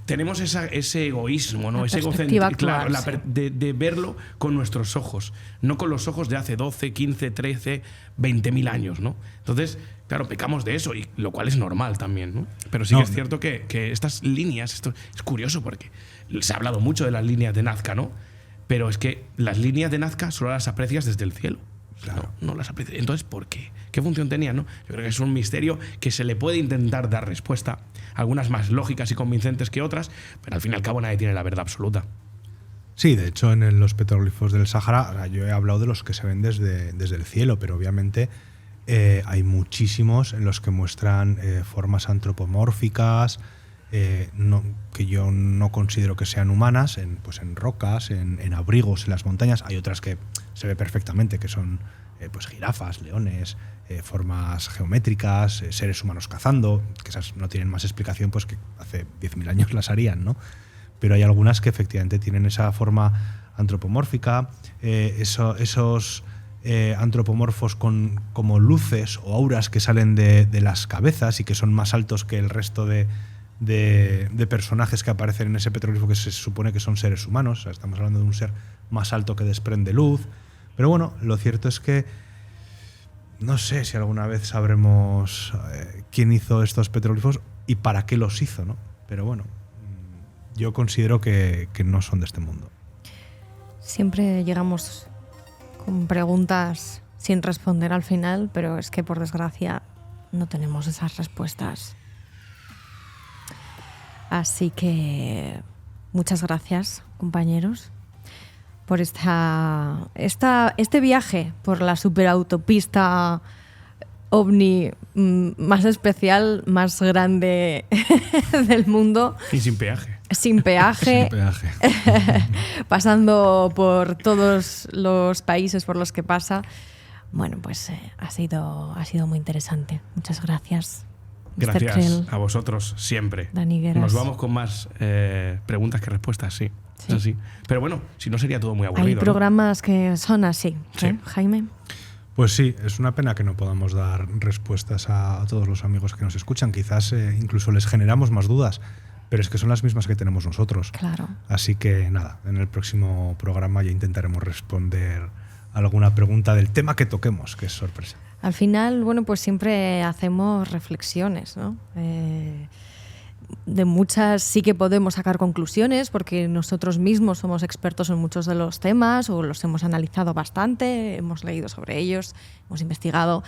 tenemos ese egoísmo, ¿no? Ese egocentrismo, claro, de verlo con nuestros ojos, no con los ojos de hace 12, 15, 13, 20.000 años, ¿no? Entonces, claro, pecamos de eso, y lo cual es normal también, ¿no? Pero sí que es cierto que estas líneas, esto es curioso porque se ha hablado mucho de las líneas de Nazca, ¿no? Pero es que las líneas de Nazca solo las aprecias desde el cielo. Claro. No las aprecias. Entonces, ¿por qué? ¿Qué función tenían, no? Yo creo que es un misterio que se le puede intentar dar respuesta, algunas más lógicas y convincentes que otras, pero al fin y al cabo nadie tiene la verdad absoluta. Sí, de hecho en los petroglifos del Sáhara, yo he hablado de los que se ven desde el cielo, pero obviamente hay muchísimos en los que muestran formas antropomórficas, que yo no considero que sean humanas, en rocas, en abrigos, en las montañas. Hay otras que se ve perfectamente, que son pues jirafas, leones, formas geométricas, seres humanos cazando, que esas no tienen más explicación pues que hace 10.000 años las harían, ¿no? Pero hay algunas que efectivamente tienen esa forma antropomórfica, esos antropomorfos como luces o auras que salen de las cabezas y que son más altos que el resto de personajes que aparecen en ese petroglifo, que se supone que son seres humanos. O sea, estamos hablando de un ser más alto que desprende luz. Pero bueno, lo cierto es que no sé si alguna vez sabremos quién hizo estos petroglifos y para qué los hizo, ¿no? Pero bueno, yo considero que no son de este mundo. Siempre llegamos con preguntas sin responder al final, pero es que por desgracia no tenemos esas respuestas. Así que muchas gracias, compañeros, por este viaje por la superautopista ovni más especial, más grande del mundo. Y sin peaje. Sin peaje. Sin peaje. Pasando por todos los países por los que pasa. Bueno, pues ha sido muy interesante. Muchas gracias. Gracias Krell, a vosotros siempre. Dani Gueras. Nos vamos con más preguntas que respuestas, sí. Eso sí. Pero bueno, si no sería todo muy aburrido. Hay programas que son así, sí. Jaime. Pues sí, es una pena que no podamos dar respuestas a todos los amigos que nos escuchan. Quizás incluso les generamos más dudas, pero es que son las mismas que tenemos nosotros. Claro. Así que nada, en el próximo programa ya intentaremos responder alguna pregunta del tema que toquemos, que es sorpresa. Al final, bueno, pues siempre hacemos reflexiones, ¿no? de muchas sí que podemos sacar conclusiones porque nosotros mismos somos expertos en muchos de los temas o los hemos analizado bastante, hemos leído sobre ellos, hemos investigado,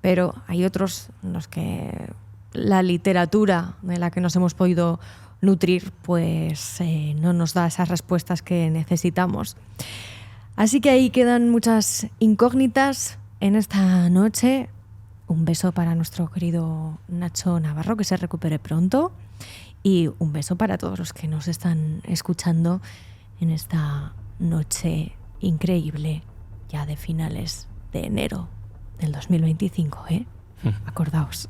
pero hay otros en los que la literatura de la que nos hemos podido nutrir pues no nos da esas respuestas que necesitamos. Así que ahí quedan muchas incógnitas en esta noche. Un beso para nuestro querido Nacho Navarro, que se recupere pronto. Y un beso para todos los que nos están escuchando en esta noche increíble, ya de finales de enero del 2025, ¿eh? Acordaos.